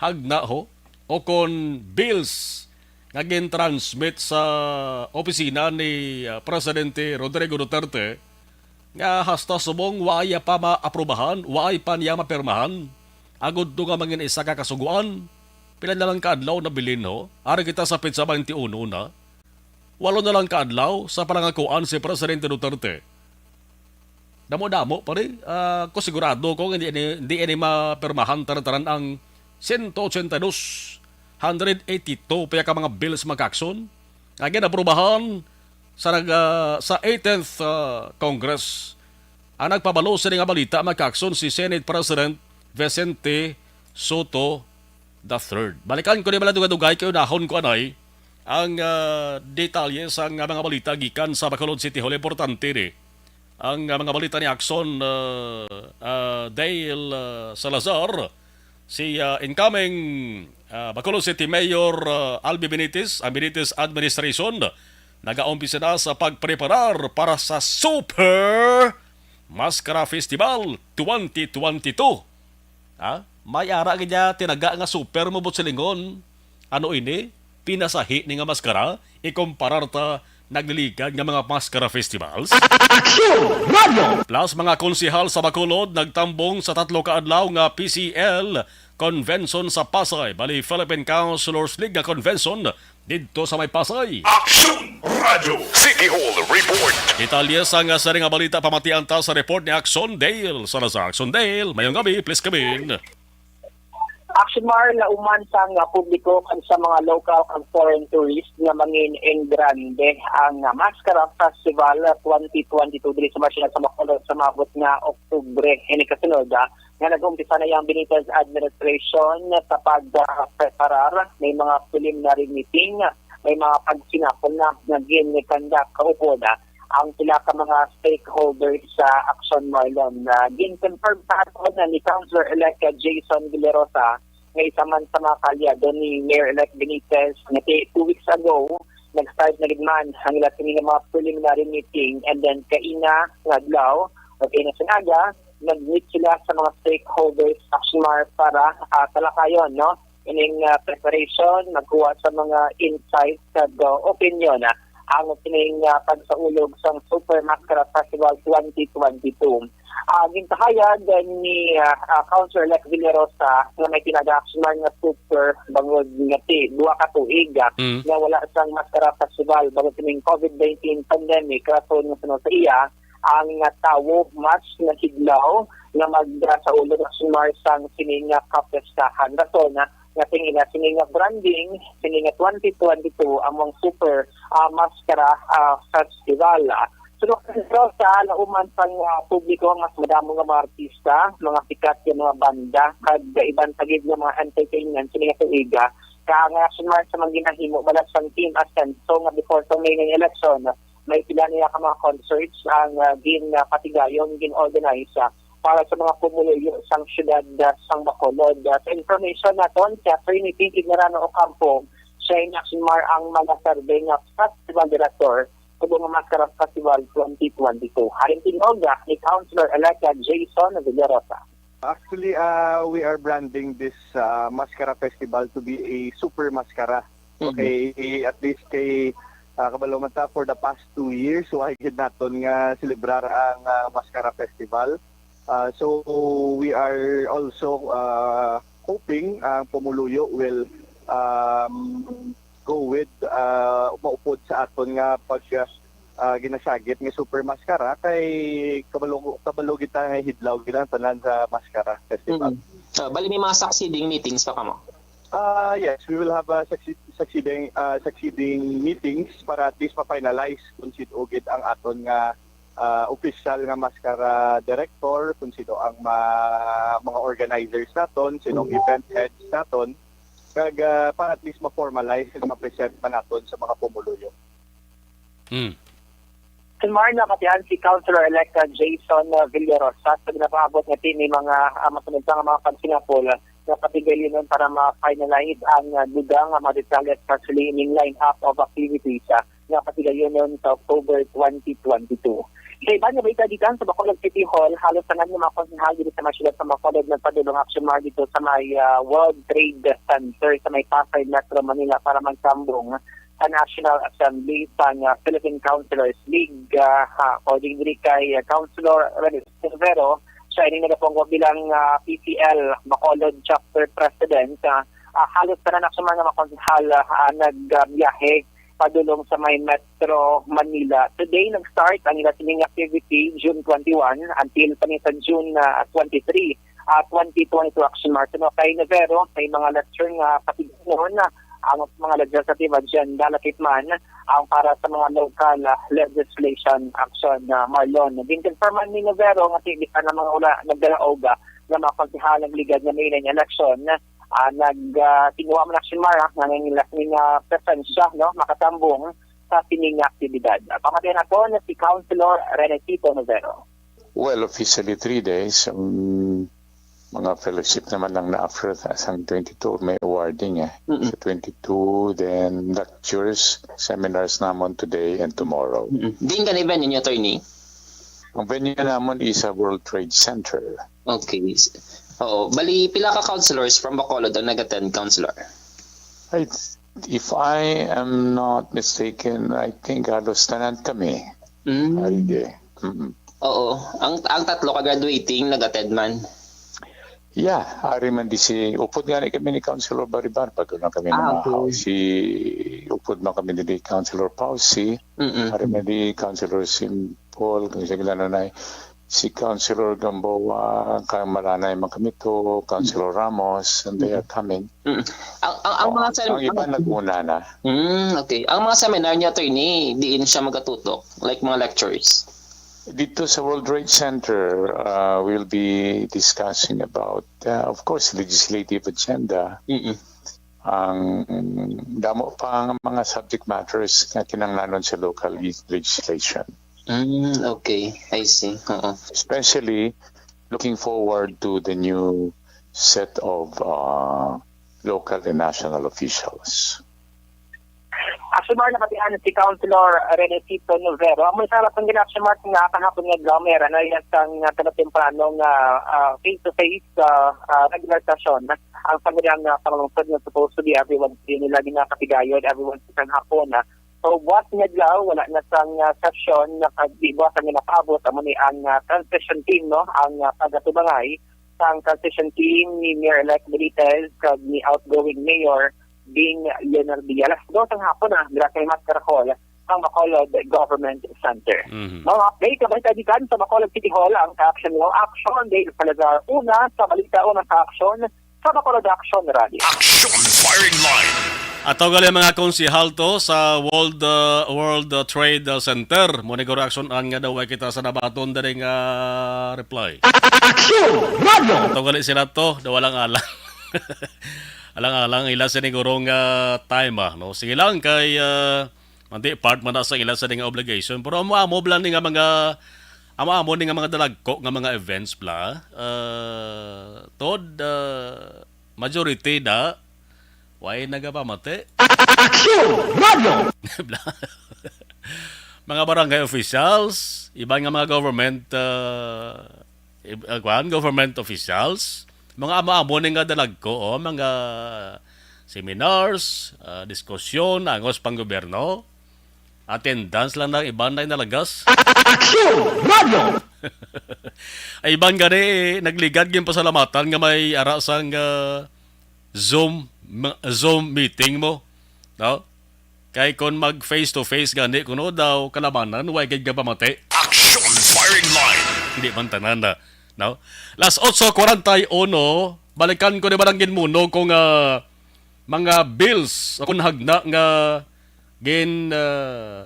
hagna ho o kon bills nga gin-transmit sa opisina ni Presidente Rodrigo Duterte nga hasta subong waya pa maaprubahan, waya pa niya mapirmahan. Agod do nga mangin isa ka kasuguan. Pila na lang kaadlaw na bilin ho. Ari kita sa Petsa 21 na. 8 na lang kaadlaw sa palangakuan si Presidente Duterte. Damo-damo pa rin. Ko sigurado kung hindi ini mapirmahan taran ang 182, 182 pa ka mga bills magkakson. Again, aprubahan sa 18th Congress. Ang nagpabalo sa nga balita magkakson si Senate President Vicente Soto III. Balikan ko ni maladugay kayo nahon ko anay ang detalye sa mga balita gikan sa Bacolod City Hall. Importante ni ang mga balita ni Axon Dale Salazar, si incoming Bacolod City Mayor Albi Benitez, ang Benitez Administration, nag-aumpisa na sa pagpreparar para sa Super Mascara Festival 2022. May ara kanya tinaga nga super mabot silingon. Ano ini? Pinasahi ni nga maskara, ikumparar ta nagliligan nga mga maskara festivals. Plus mga konsihal sa Bacolod nagtambong sa 3 kaadlaw nga PCL Convention sa Pasay, bali Philippine Councilors League nga convention dito sa may Pasay. Action Radio City Hall Report. Detalye sa nga sa nga balita pamatian ta sa report ni Axon Dale. Salazar. Axon Dale, mayong gabi, please come in. Action Mar, lauman sa nga publiko kan sa mga local and foreign tourists nga mangin in grande ang Mascara Festival 2022 diri sa Marsilan sa Bacolod sa mabot nga Oktubre. Ini kasunod nga nag-umpisa na yung Benitez Administration sa pag-preparar. May mga preliminary meeting, may mga pagsinapol na naging-conduct kaupo na ang sila ka mga stakeholders sa Action Marlon. Gin-confirm sa ato na ni Councilor-elect Jason Villarosa nga isa man sa mga kalyado ni Mayor-elect Benitez na 2 weeks ago, nag-start na ligman ang ilang mga preliminary meeting and then kaina naglaw o kaina sinaga, nag-meet sila sa mga stakeholders Action Mar para talakayon, no? Ining preparation, magkuha sa mga insights at opinion ang pining pagsaulog sa Super Mascara Festival 2022. Gintahayag ni Councilor-elect Villarosa na may pinag-action nga super bangod nga 2 ka tuig na wala sang Mascara Festival bago pining COVID-19 pandemic rason nga sunod sa iya ang tawo mas nahidlaw na magsaulog sa sumar sang sining kapestahan rason nga tingin sining branding sining 2022 among Super Mascara Festival. So sa lauman pang publiko mas madamo nga mga artista, mga sikat nga mga banda kag ibang tagid nga mga entertainment sining tuiga nga sumar sa mga ginahimo balas sang Team Ascenso nga before sa May election may pila niya ka mga concerts ang patigayon gin-organize para sa mga pumuluyo sang syudad sang Bacolod. Sa information naton si Trinity Ignorano Ocampo, siya yung Action Mar ang mga survey nga festival director sa mga Mascara Festival 2022. Haring tinoga ni Councilor-elect Jason Villarosa. Actually, we are branding this Mascara Festival to be a super mascara. Okay, at least kay kabalo man ta for the past 2 years, so ay gid naton nga celebrar ang Mascara Festival. So we are also hoping ang Pumuluyo will go with maupod sa aton nga pag ginasagit nga super mascara kay kabalo kita nga hidlaw gilang tanan sa Mascara Festival. Bali may mga succeeding meetings pa kamo. Yes, we will have succeeding meetings para at least ma-finalize kung sino ugid ang aton nga official nga mascara director, kung sino ang mga organizers naton, sinong event heads naton, kag para at least ma-formalize and ma-present pa naton sa mga pumuluyo. Kumar na katihan si Councilor-elect Jason Villarosa sa ginapaabot nga ni mga masunod nga mga pansinapol na patigayon para ma-finalize ang dudang mga detalye especially in line-up of activities nga pasigayonon sa October 2022. Sa iba nga balita dito sa Bacolod City Hall, halos tanan ng mga konsehal dito sa mga syudad sa Bacolod nagpadulong action mar dito sa may World Trade Center sa may Pasay, Metro Manila para magsambong sa National Assembly sa Philippine Councilors League. According kay Councilor Rene Silvero, siya ay nagapong bilang PCL Bacolod Chapter President. Halos tanan action mar ng mga konsehal nagbiyahe padulong sa may Metro Manila. Today, nag-start ang ilang activity June 21 until sa June 23, 2022 action march. No, kay Nevero, may mga lecture nga patiginon ang mga legislative agenda lakit man ang para sa mga local legislation action Marlon. Din-confirman ni Nevero nga tigit na mga ula nagdalaoga na mga pagsihalang ligad na may election nagtinuwa man action mara nga ng presensya makatambong sa sining aktibidad. Pamatayan ako na si Councilor Renecito Novero. Well, officially 3 days. Mga fellowship naman lang na after sa 22 may awarding Sa 22, then lectures, seminars namon today and tomorrow. Din ka na venue niyo, attorney? Ang venue namon is a World Trade Center. Okay. Oo. Bali, pila ka councilors from Bacolod ang nag-attend, councilor? If I am not mistaken, I think halos tanan kami. Oo. Ang tatlo ka-graduating nag-attend man? Yeah, ari man di si upod nga kami ni Councilor Baribar pag na kami na upod man kami ni Councilor Pausi, ari man di Councilor Simpol, kung siya kilananay, si Councilor Gamboa, kang malanay man kami to, Councilor Ramos, and they are coming. Ang mga ang iba nag-una na. Okay. Ang mga seminar niya, attorney, diin siya magatutok, like mga lectures? Dito sa World Trade Center, we'll be discussing about, of course, legislative agenda. Ang damo pa ang mga subject matters na kinanglanon sa local legislation. Okay, I see. Especially looking forward to the new set of local and national officials. Action mark na patihan si Councilor Renecito Novero. Ang may sarap ng action mark nga kahapon nga Glamer na yan sang temprano nga face-to-face regular session. Ang pagdang pangalungsod na supposed to be everyone nila ginakatigayon, everyone sa hapon. So what nga daw, wala na sang session na kagdibo sa nga napaabot ang transition team, no? Ang pagatubangay sang transition team ni Mayor-elect Benitez kag ni outgoing Mayor Bing Leonard Villas. Doon ang hapon dira kay Mas Caracol ang Bacolod Government Center. Mga update ka balita dikan sa Bacolod City Hall ang action mo. Action Dale Salazar una sa balita una sa action sa Bacolod Action Radio. Action Firing Line. Ato gali mga konsihal to sa World Trade Center. Monigoro action ang nga daw kita sa nabaton daring reply. Action Radio. Ato gali sila to, dawalang alang. Alang-alang ila sa nigurong time no. Sige lang kay manti part man sa ila sa nga obligation pero amo blan ni nga mga amo ni nga mga dalagko nga mga events bla tod majority da why nagapamate Action Radio. mga barangay officials, ibang nga mga government officials, mga amo-amo nga dalagko, mga seminars, diskusyon, angos pang gobyerno, attendance lang ng iban na nalagas. Action Radio. Ay iban gani nagligad gyud pasalamatan nga may ara sang Zoom meeting mo, no? Kay kon mag face to face gani kuno daw kalabanan way gid ka pamati. Action Firing Line. Hindi man tanan na, no? Las 8:41, balikan ko ni barang ginmuno kung mga bills akong hagna nga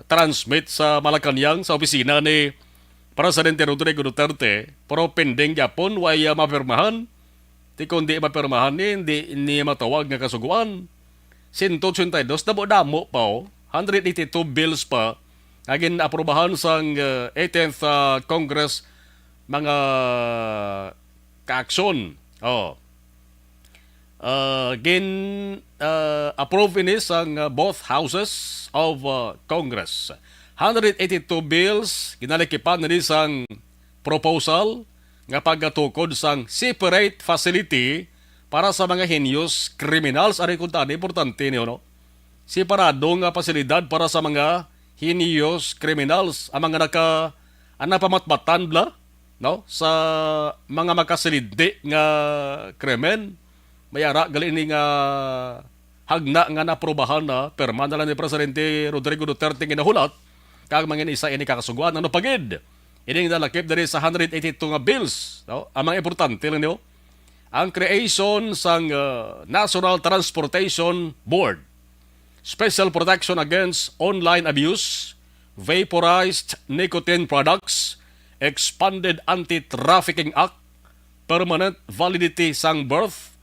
transmit sa Malacañang sa opisina ni Presidente Rodrigo Duterte pero pending yapon way mapirmahan. Ti kundi mapirmahan hindi matawag nga kasuguan. 182 damo pa 182 bills pa agin aprobahan sang 18th Congress mga ka-aksyon. approve ini sang both houses of Congress. 182 bills ginalikipan ni sang proposal nga paggatukod sang separate facility para sa mga heinous criminals. Ari kung tani, importante niyo, no? Separado nga pasilidad para sa mga heinous criminals, ang mga napamatmatan bla, no? Sa mga makasilidi nga krimen, mayara gali ni nga hagna nga naprobahan na perma na lang ni Presidente Rodrigo Duterte ginahulat, kag mga isa ini kakasuguan, ano pagid? Ini nga nalakip dari sa 182 nga bills, no? Ang mga importante lang niyo, ang creation sang National Transportation Board, Special Protection Against Online Abuse, Vaporized Nicotine Products, Expanded Anti-Trafficking Act, Permanent Validity sang Birth,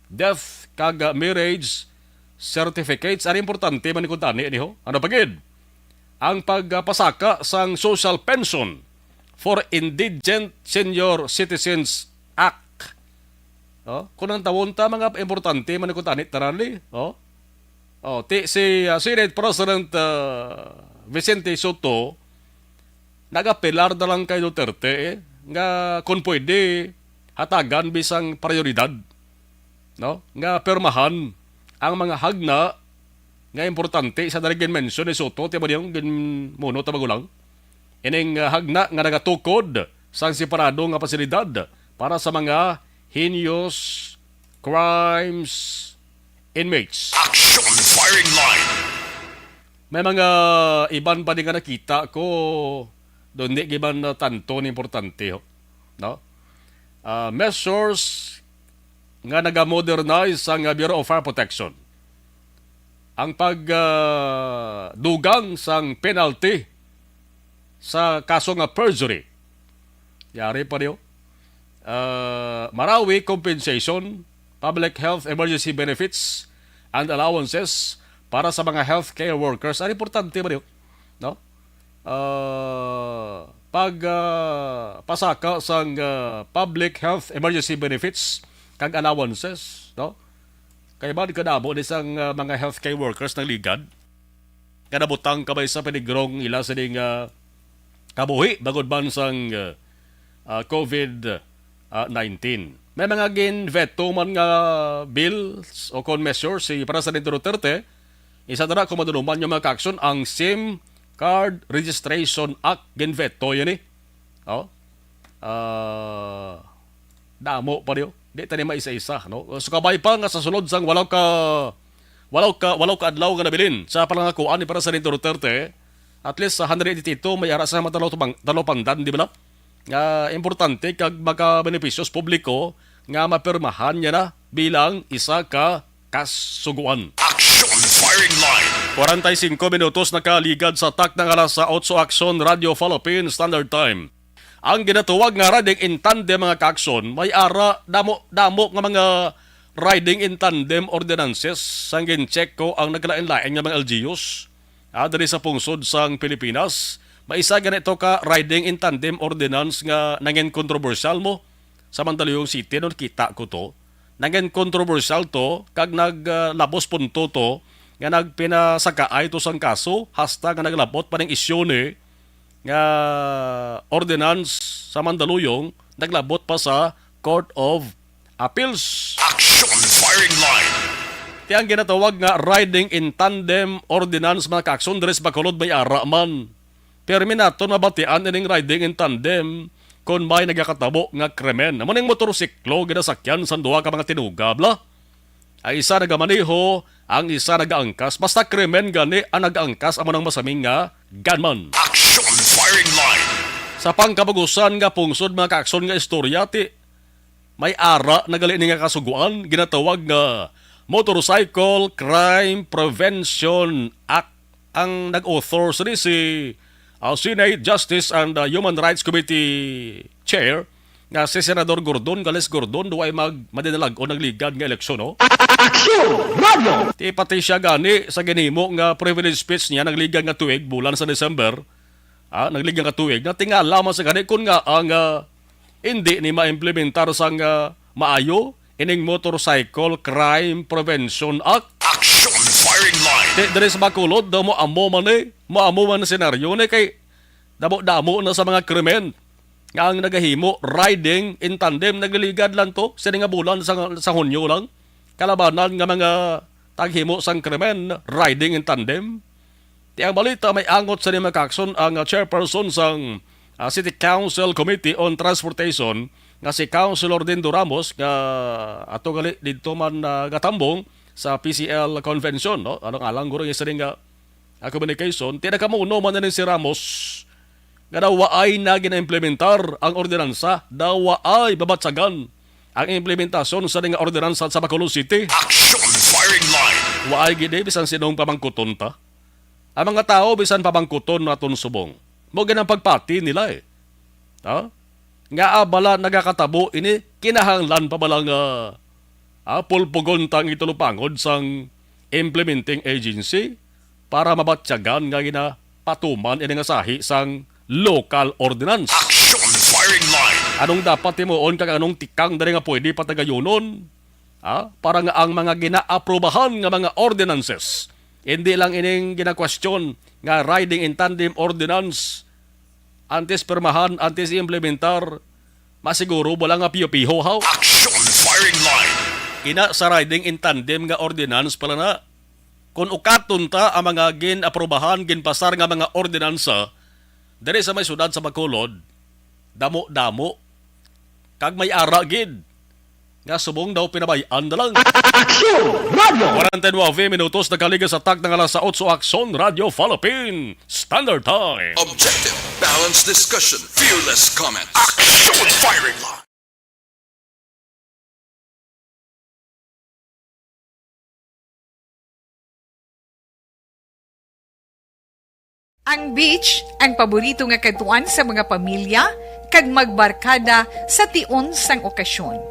Death kag Marriage Certificates. Ang importante man ikon tani niho. Ano pagid? Ang pagpasaka sang Social Pension for Indigent Senior Citizens Act. Kung ang tawon ta, mga importante man ikon tani tarali. Si Senate President Vicente Soto nagapilar na lang kay Duterte nga kung pwede hatagan bisang prioridad, no? Nga permahan ang mga hagna nga importante sa daligin mention ni Soto, tiba niyong muno tabagulang. Ining hagna nga nagatukod sa separado nga pasilidad para sa mga heinous crimes inmates. Action firing line. May mga iban pa din nga nakita ko doon di giban na tanto ni importante, no? Measures nga nagamodernize ang Bureau of Fire Protection. Ang pagdugang sang penalty sa kaso nga perjury. Yari pa niyo. Marawi compensation, public health emergency benefits, and allowances para sa mga healthcare workers. Ang importante ba niyo? No? Pasaka sang public health emergency benefits kag allowances, no? Kaya ba di kadabo ni sang mga healthcare workers ng ligad kada butang kabay sa penigrong ila sa ding kabuhi bagod ban sang COVID-19. May mga gin-veto man nga bills o con measures si Presidente Duterte. Isa na kung maduluman yung mga action ang SIM Card Registration Act gin-veto yun eh. Damo pa rin. Di tani maisa-isa, no? So kabay pa nga sa sulod sang walaw ka adlaw nga nabilin sa palangakuan ni Presidente Duterte, at least sa 182 may ara sa talopangdan, di ba na? Nga importante kag maka-benepisyos publiko nga mapirmahan niya na bilang isa ka kasuguan. Action firing line. 45 minutos nakaligad sa tak ng alas sa 8 Action Radio Philippine Standard Time. Ang ginatuwag nga riding in tandem mga ka-aksyon, may ara damo nga mga riding in tandem ordinances sang gincheck ko ang naglain-lain nga mga LGUs dali sa pungsod sang Pilipinas. May isa ganito ka riding in tandem ordinance nga nangin kontrobersyal mo sa Mandaluyong City noon kita ko to. Nangin kontrobersyal to kag naglabos punto to nga nagpinasakaay to sang kaso hasta nga naglabot pa ng isyu ni nga ordinance sa Mandaluyong naglabot pa sa Court of Appeals. Action firing line. Tiyang ginatawag nga riding in tandem ordinance mga ka-aksyon deres Bacolod may ara man. Perminato na batian ining riding in tandem kung may nagakatabo nga krimen. Naman yung motorsiklo ginasakyan sa duwa ka mga tinugabla. Ay isa nagamaneho, ang isa nagaangkas. Basta krimen gani ang nagaangkas amo ng masaming nga gunman. Action firing line. Sa pangkabagusan nga pungsod mga ka-aksyon nga istorya ti may ara na gali nga kasuguan ginatawag nga Motorcycle Crime Prevention Act. Ang nag-author si Senate Justice and Human Rights Committee Chair nga si Senador Gordon Gales Gordon duway madinalag o nagligad nga eleksyon, no? Action Radio! Ti pati siya gani sa ginimo nga privilege speech niya nagligad nga tuig bulan sa December. Nagligad nga tuig na tingala man sa gani kun nga ang hindi ni maimplementar sang maayo ining Motorcycle Crime Prevention Act. Action firing line. Dari sa Bacolod, damo maamo man na senaryo ni kay damo na sa mga krimen nga ang nagahimo riding in tandem nagligad lang to sa nga bulan sa Hunyo lang kalabanan nga mga taghimo sang krimen riding in tandem. Ti ang balita may angot sa mga kakson ang chairperson sang City Council Committee on Transportation nga si Councilor Dindo Ramos nga ato gali dito man gatambong sa PCL Convention, no? Anong alang guro yung isa nga communication, tinakamuno man na rin si Ramos nga daw ay na gina-implementar ang ordinansa, daw ay babatsagan ang implementasyon sa nga ordinansa sa Bacolod City. Action firing line. Waay gini, bisan sinong pamangkuton ta. Ang mga tao, bisan pamangkuton naton subong. Mo ganang pagpati nila eh. Ha? Nga abala nagakatabo ini, kinahanglan pa balang pulpugon tang itulupangod sang implementing agency para mabatyagan nga ginapatuman ini nga sahi sang local ordinance. Action firing line. Anong dapat timuon kag anong tikang dali nga pwede patagayunon? Para nga ang mga ginaaprobahan nga mga ordinances. Hindi lang ining gina-question nga riding in tandem ordinance antes permahan, antes implementar, masiguro wala nga piyo-piho haw. Action firing line. Ina sa riding in tandem nga ordinance pala na. Kung ukaton ta ang mga gin-aprobahan, ginpasar nga mga ordinansa, dali sa may sudad sa Bacolod, damo-damo, kag may ara gid. Nga subong daw pinabayaan na lang. 49 minutos nagkaliga sa tag ng alas 8 Action Radio Philippine Standard Time. Objective, balanced discussion, fearless comments. Action firing line. Ang beach, ang paborito nga katuan sa mga pamilya, kag magbarkada sa tion sang okasyon.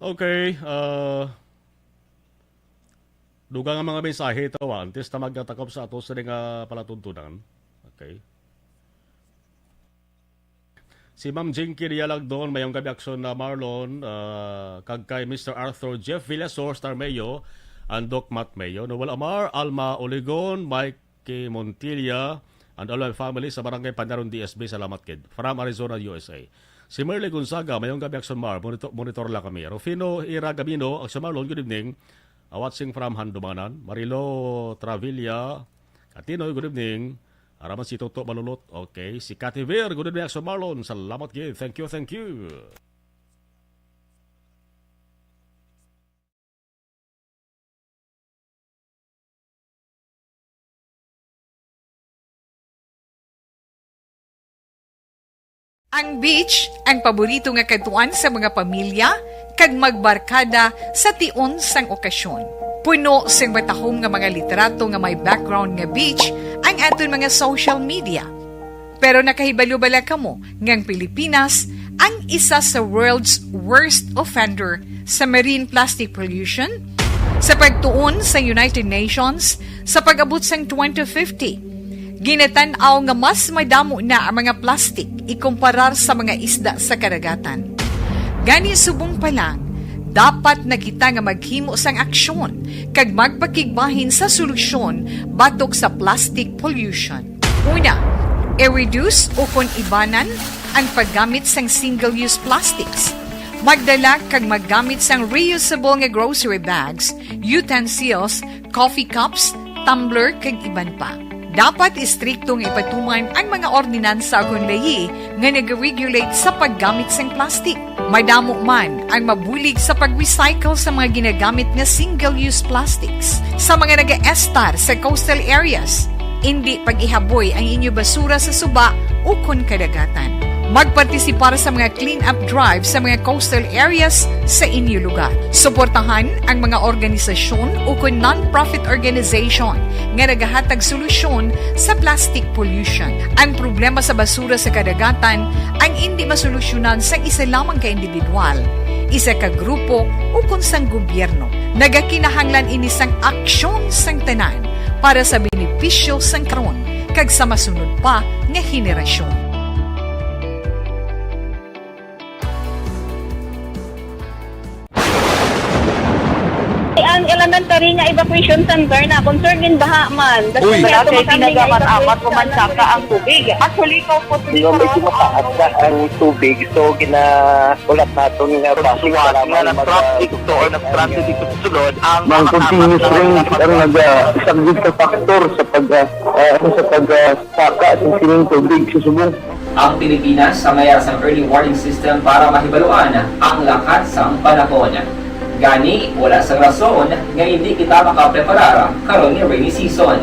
Okay, dugang ang mga mensahe ito, antes na magtatakop sa ato sa nga palatuntunan. Okay. Si Ma'am Jinky Rialag doon, mayong gabi aksyon na Marlon, kag kay Mr. Arthur Jeff Villasor, Star Mayo, and Doc Matt Mayo, Noel Amar, Alma Oligon, Mike Montilla, and all my family sa Barangay Panaron DSB, salamat kid, from Arizona, USA. Si Merle Gonzaga, mayong gabi Action Mar, monitor lang kami. Rufino Ira Gabino, Action Marlon, good evening. Watching from Handumanan. Marilo Travilla, Katinoy, good evening. Araman si Toto Malulot, okay. Si Kativir, good evening Action Marlon, salamat kid, thank you. Ang beach, ang paborito nga katuan sa mga pamilya, kag magbarkada sa tion sang okasyon. Puno sing batahom nga mga literato nga may background nga beach ang aton mga social media. Pero nakahibalo bala kamo ngang Pilipinas ang isa sa world's worst offender sa marine plastic pollution? Sa pagtuon sa United Nations, sa pag-abot sang 2050, ginatanaw nga mas madamo na ang mga plastic ikumparar sa mga isda sa karagatan. Gani subong pa lang, dapat na kita nga maghimo sang aksyon kag magpakigbahin sa solusyon batok sa plastic pollution. Una, i-reduce o kon ibanan ang paggamit sang single-use plastics. Magdala kag maggamit sang reusable nga grocery bags, utensils, coffee cups, tumbler kag iban pa. Dapat istriktong ipatuman ang mga ordinansa akong lahi nga nag-regulate sa paggamit ng plastic. Madamo man ang mabulig sa pag-recycle sa mga ginagamit na single-use plastics. Sa mga nag-estar sa coastal areas, hindi pag-ihaboy ang inyo basura sa suba o kon kadagatan. Magpartisipar sa mga clean-up drive sa mga coastal areas sa inyo lugar. Suportahan ang mga organisasyon o kung non-profit organization nga nagahatag solusyon sa plastic pollution. Ang problema sa basura sa kadagatan ang hindi masolusyonan sa isa lamang ka individual, isa ka grupo o kung sang gobyerno. Nagakinahanglan ini sang aksyon sang tanan para sa benepisyo sang karon kag sa masunod pa nga henerasyon. elementary nga evacuation center na concern din baha man. Uy, Kaya kasi pinagama't-amat evacuation pumansaka ang tubig. Actually, ikaw po Yung medyo mataas na ang tubig, so ulat natin nga pasuwat nga nag-traffic to or nag-transit dito sa sulod ang Mang continuous range ang nag-subject sa factor sa pagsaka sa sining tubig sa subong. Ang Pilipinas sa mayroon sa early warning system para mahibaluan ang lakas ng panahon. Gani, wala sa rason nga hindi kita makapreparar karon ni rainy season.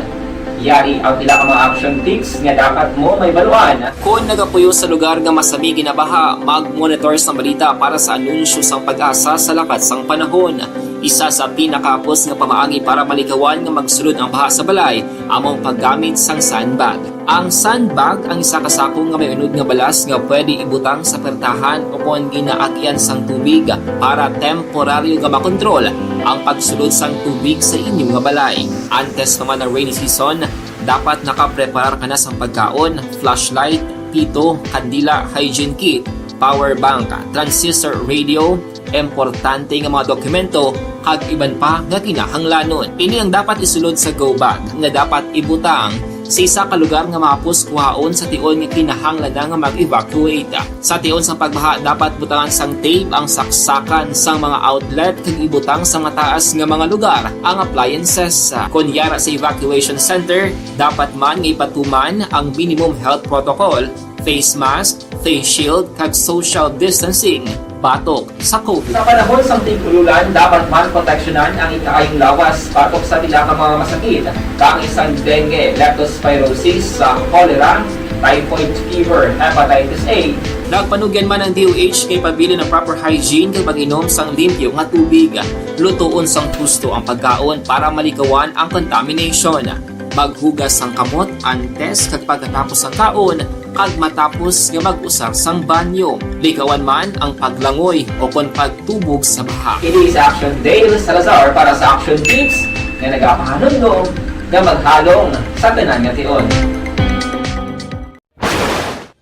Yari ang pila ka mga action tips nga dapat mo may baluan. Kung nagapuyo sa lugar nga masabi ginabaha, mag-monitor sa balita para sa anunsyo sang pag-asa sa lakat sang panahon. Isa sa pinakapos nga pamaagi para malikawan nga magsulod ang baha sa balay, among paggamit sang sandbag. Ang sandbag ang isa kasakong nga may unod nga balas nga pwede ibutang sa pertahan upon ginaagyan sang tubig para temporaryo nga makontrol ang pagsulod sang tubig sa inyong nga balay. Antes naman ng rainy season, dapat nakapreparar ka na sang pagkaon, flashlight, pito, kandila, hygiene kit, power bank, transistor radio, importante nga mga dokumento kag iban pa nga kinahanglanon. Ini ang dapat isulod sa go bag nga dapat ibutang sa isa ka lugar nga mapus kuhaon sa tion nga kinahanglan nga mag-evacuate. Sa tion sa pagbaha dapat butangan sang tape ang saksakan sang mga outlet kag ibutang sa mga taas nga mga lugar ang appliances. Kunyara sa evacuation center, dapat man nga ipatuman ang minimum health protocol, face mask, face shield kag social distancing batok sa COVID. Sa panahon sa tigululan, dapat man proteksyonan ang ikaayong lawas batok sa pila ka mga masakit. Kang isang dengue, leptospirosis, cholera, typhoid fever, hepatitis A. Nagpanugyan man ang DOH kay pabili ng proper hygiene kay pag-inom sang limpyo nga tubig. Lutuon sang gusto ang pagkaon para malikawan ang contamination. Maghugas sang kamot antes kag pagkatapos ang kaon kag matapos nga mag-usar sang banyo. Likawan man ang paglangoy o kon pagtubog sa baha. Ini sa Action Dale Salazar para sa action tips nga nagapahanong nga maghalong sa tanan nga tion.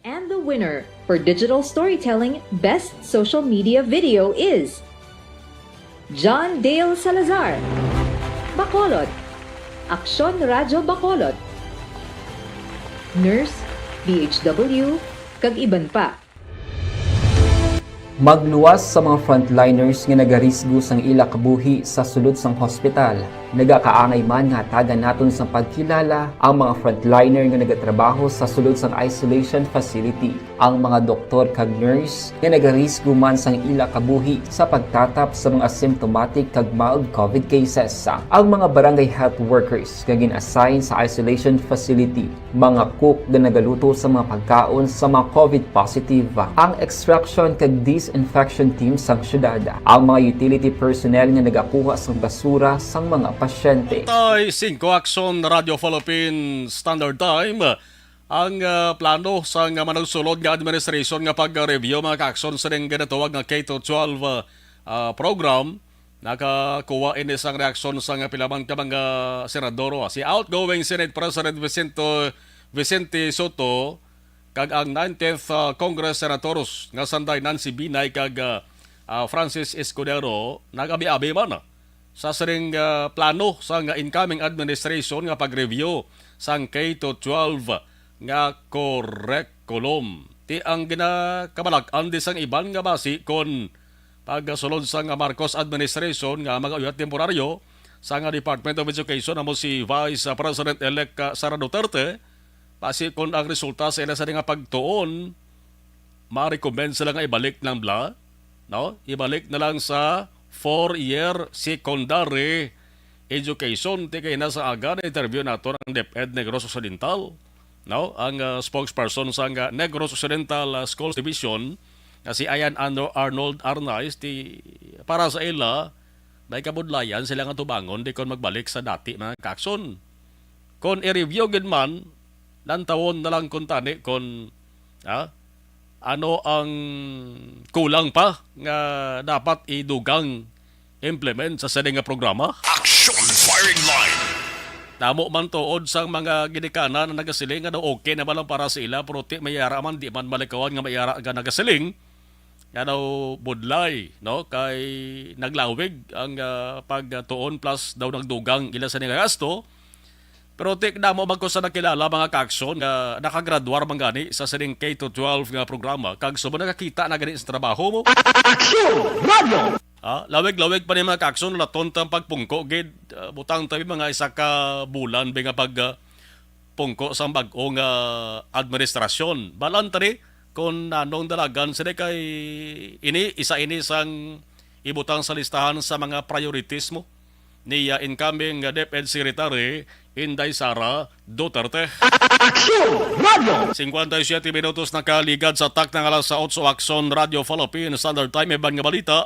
And the winner for digital storytelling best social media video is John Dale Salazar, Bacolod, Aksyon Radyo Bacolod, Nurse, BHW, kag iban pa. Magluwas sa mga frontliners nga nagarisgo sang ila kabuhi sa sulod sang hospital. Nagakaangay man nga tagan naton sang pagkilala ang mga frontliner nga nagatrabaho sa sulod sang isolation facility. Ang mga doktor kag nurse nga nagarisgo man sang ila kabuhi sa pagtatap sa mga asymptomatic kag mild COVID cases. Ang mga barangay health workers nga gin-assign sa isolation facility, mga cook nga nagaluto sa mga pagkaon sa mga COVID positive. Ang extraction kag disinfection team sang syudad, ang mga utility personnel nga nagakuha sang basura sang mga pasyente. Tay 5 Action Radio Philippines Standard Time. Ang plano sa managsulod nga administration nga pag-review mga ka-action sa ring ginatawag nga K-12 program, nakakuha ini sang reaksyon sa pilaman ka mga senadoro. Si outgoing Senate President Vicente Soto kag ang 19th Congress Senators nga sanday Nancy Binay kag Francis Escudero nagabi-abi man sa saring plano sa incoming administration nga pag-review sang K-12 nga curriculum. Ti ang ginakabalak-an di sang iban nga basi kon pagsulod sang Marcos administration nga mag-uyat temporaryo sa nga Department of Education amo si Vice President-elect Sara Duterte. Basi kon ang resulta sa ila sa nga pagtuon, ma-recommend sila nga ibalik ng bla, no? Ibalik na lang sa 4-year secondary education. Ti kay nasa aga na interview nato ng DepEd Negros Occidental, no? Ang spokesperson sa Negros Occidental Schools Division na si Ayan Arnold Arnaiz, ti para sa ila may kabudlayan sila nga tubangon di kon magbalik sa dati mga kakson. Kon i-review gid man nantawon na lang kun tani kon ano ang kulang pa nga dapat idugang implement sa saning nga programa. Action Firing Line. Namo man tuod sang mga ginikanan na nagasiling nga daw okay na ba lang para sa ila pero ti mayara man di man malikawan nga mayara nga nagasiling nga daw budlay, no, kay naglawig ang pagtuon plus daw nagdugang ila sa gasto. Pero tik na mo magko sa nakilala mga kaaksyon nga nakagraduar man gani sa sining K-12 nga programa kag subo nakakita na gani sa trabaho mo. Lawig-lawig pa ni mga kaaksyon laton tang pagpungko gid butang tabi mga isa ka bulan nga pag pungko sa bag-ong administrasyon. Balantari kung nanong dalagan sila kay isa sang ibutang sa listahan sa mga priorities mo ni incoming DepEd Secretary Inday Sara Duterte. 57 minutos na kaligad sa tak ng alas 8 Aksyon Radio Philippines Standard Time. Iban nga balita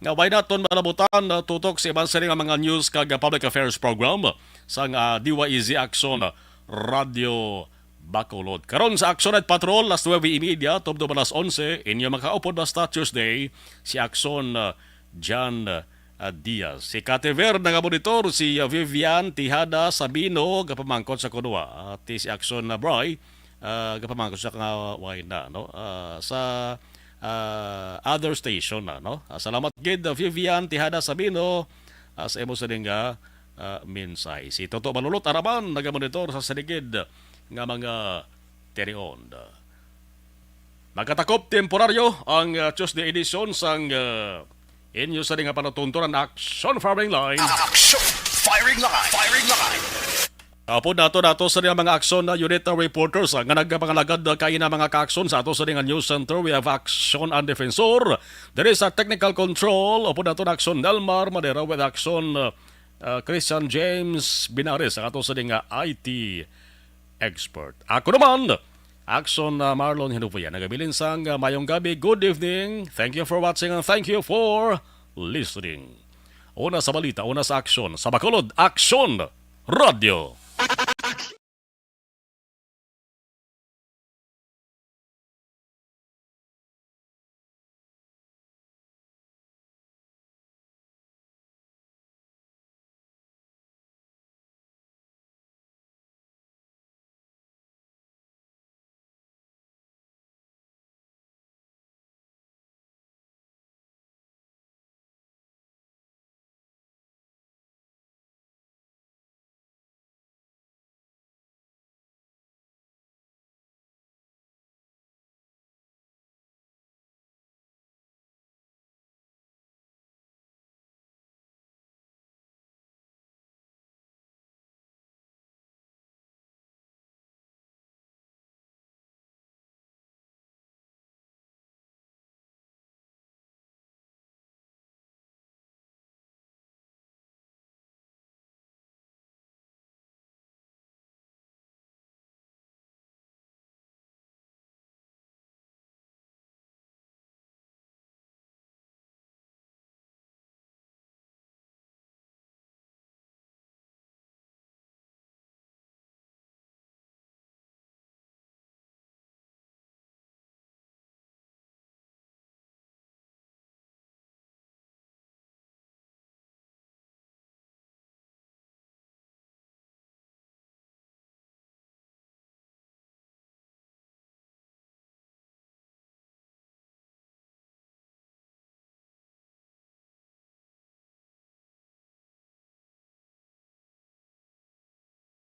nga way naton malabutan tutok sa ibang sering mga news kag public affairs program sa DYEZ Aksyon Radio Bacolod. Karon sa Aksyon at Patrol, las 9:30, tubdo alas 11, inyo makaupod basta Tuesday, si Aksyon John Diaz. Si Katever nga monitor, si Vivian Tihada Sabino, gapamangkot sa Kunwa. At si Aksyon Bray, gapamangkot sa Wayna, no? Sa other station na, no? Salamat gid Vivian Tihada Sabino, sa emo sa nga minsay. Si Toto Balulot Araban, nagamonitor sa saligid nga mga terion. Nakatakop temporaryo ang Tuesday edition sang inyo sa nga panatuntunan Action Firing Line. Action Firing Line. Firing Line. Apo nato sa mga aksyon na unit reporters nga nagpangalagad kay na mga kaaksyon sa ato sa nga news center. We have Action and Defensor. There is a technical control. Apo nato na Action Delmar Madera with Action Christian James Binares ang ato sa nga IT expert. Ako naman, Action Marlon Hinupuya. Nagabilin sang mayong gabi. Good evening. Thank you for watching and thank you for listening. Una sa balita, una sa aksyon. Sa Bacolod, Action Radio.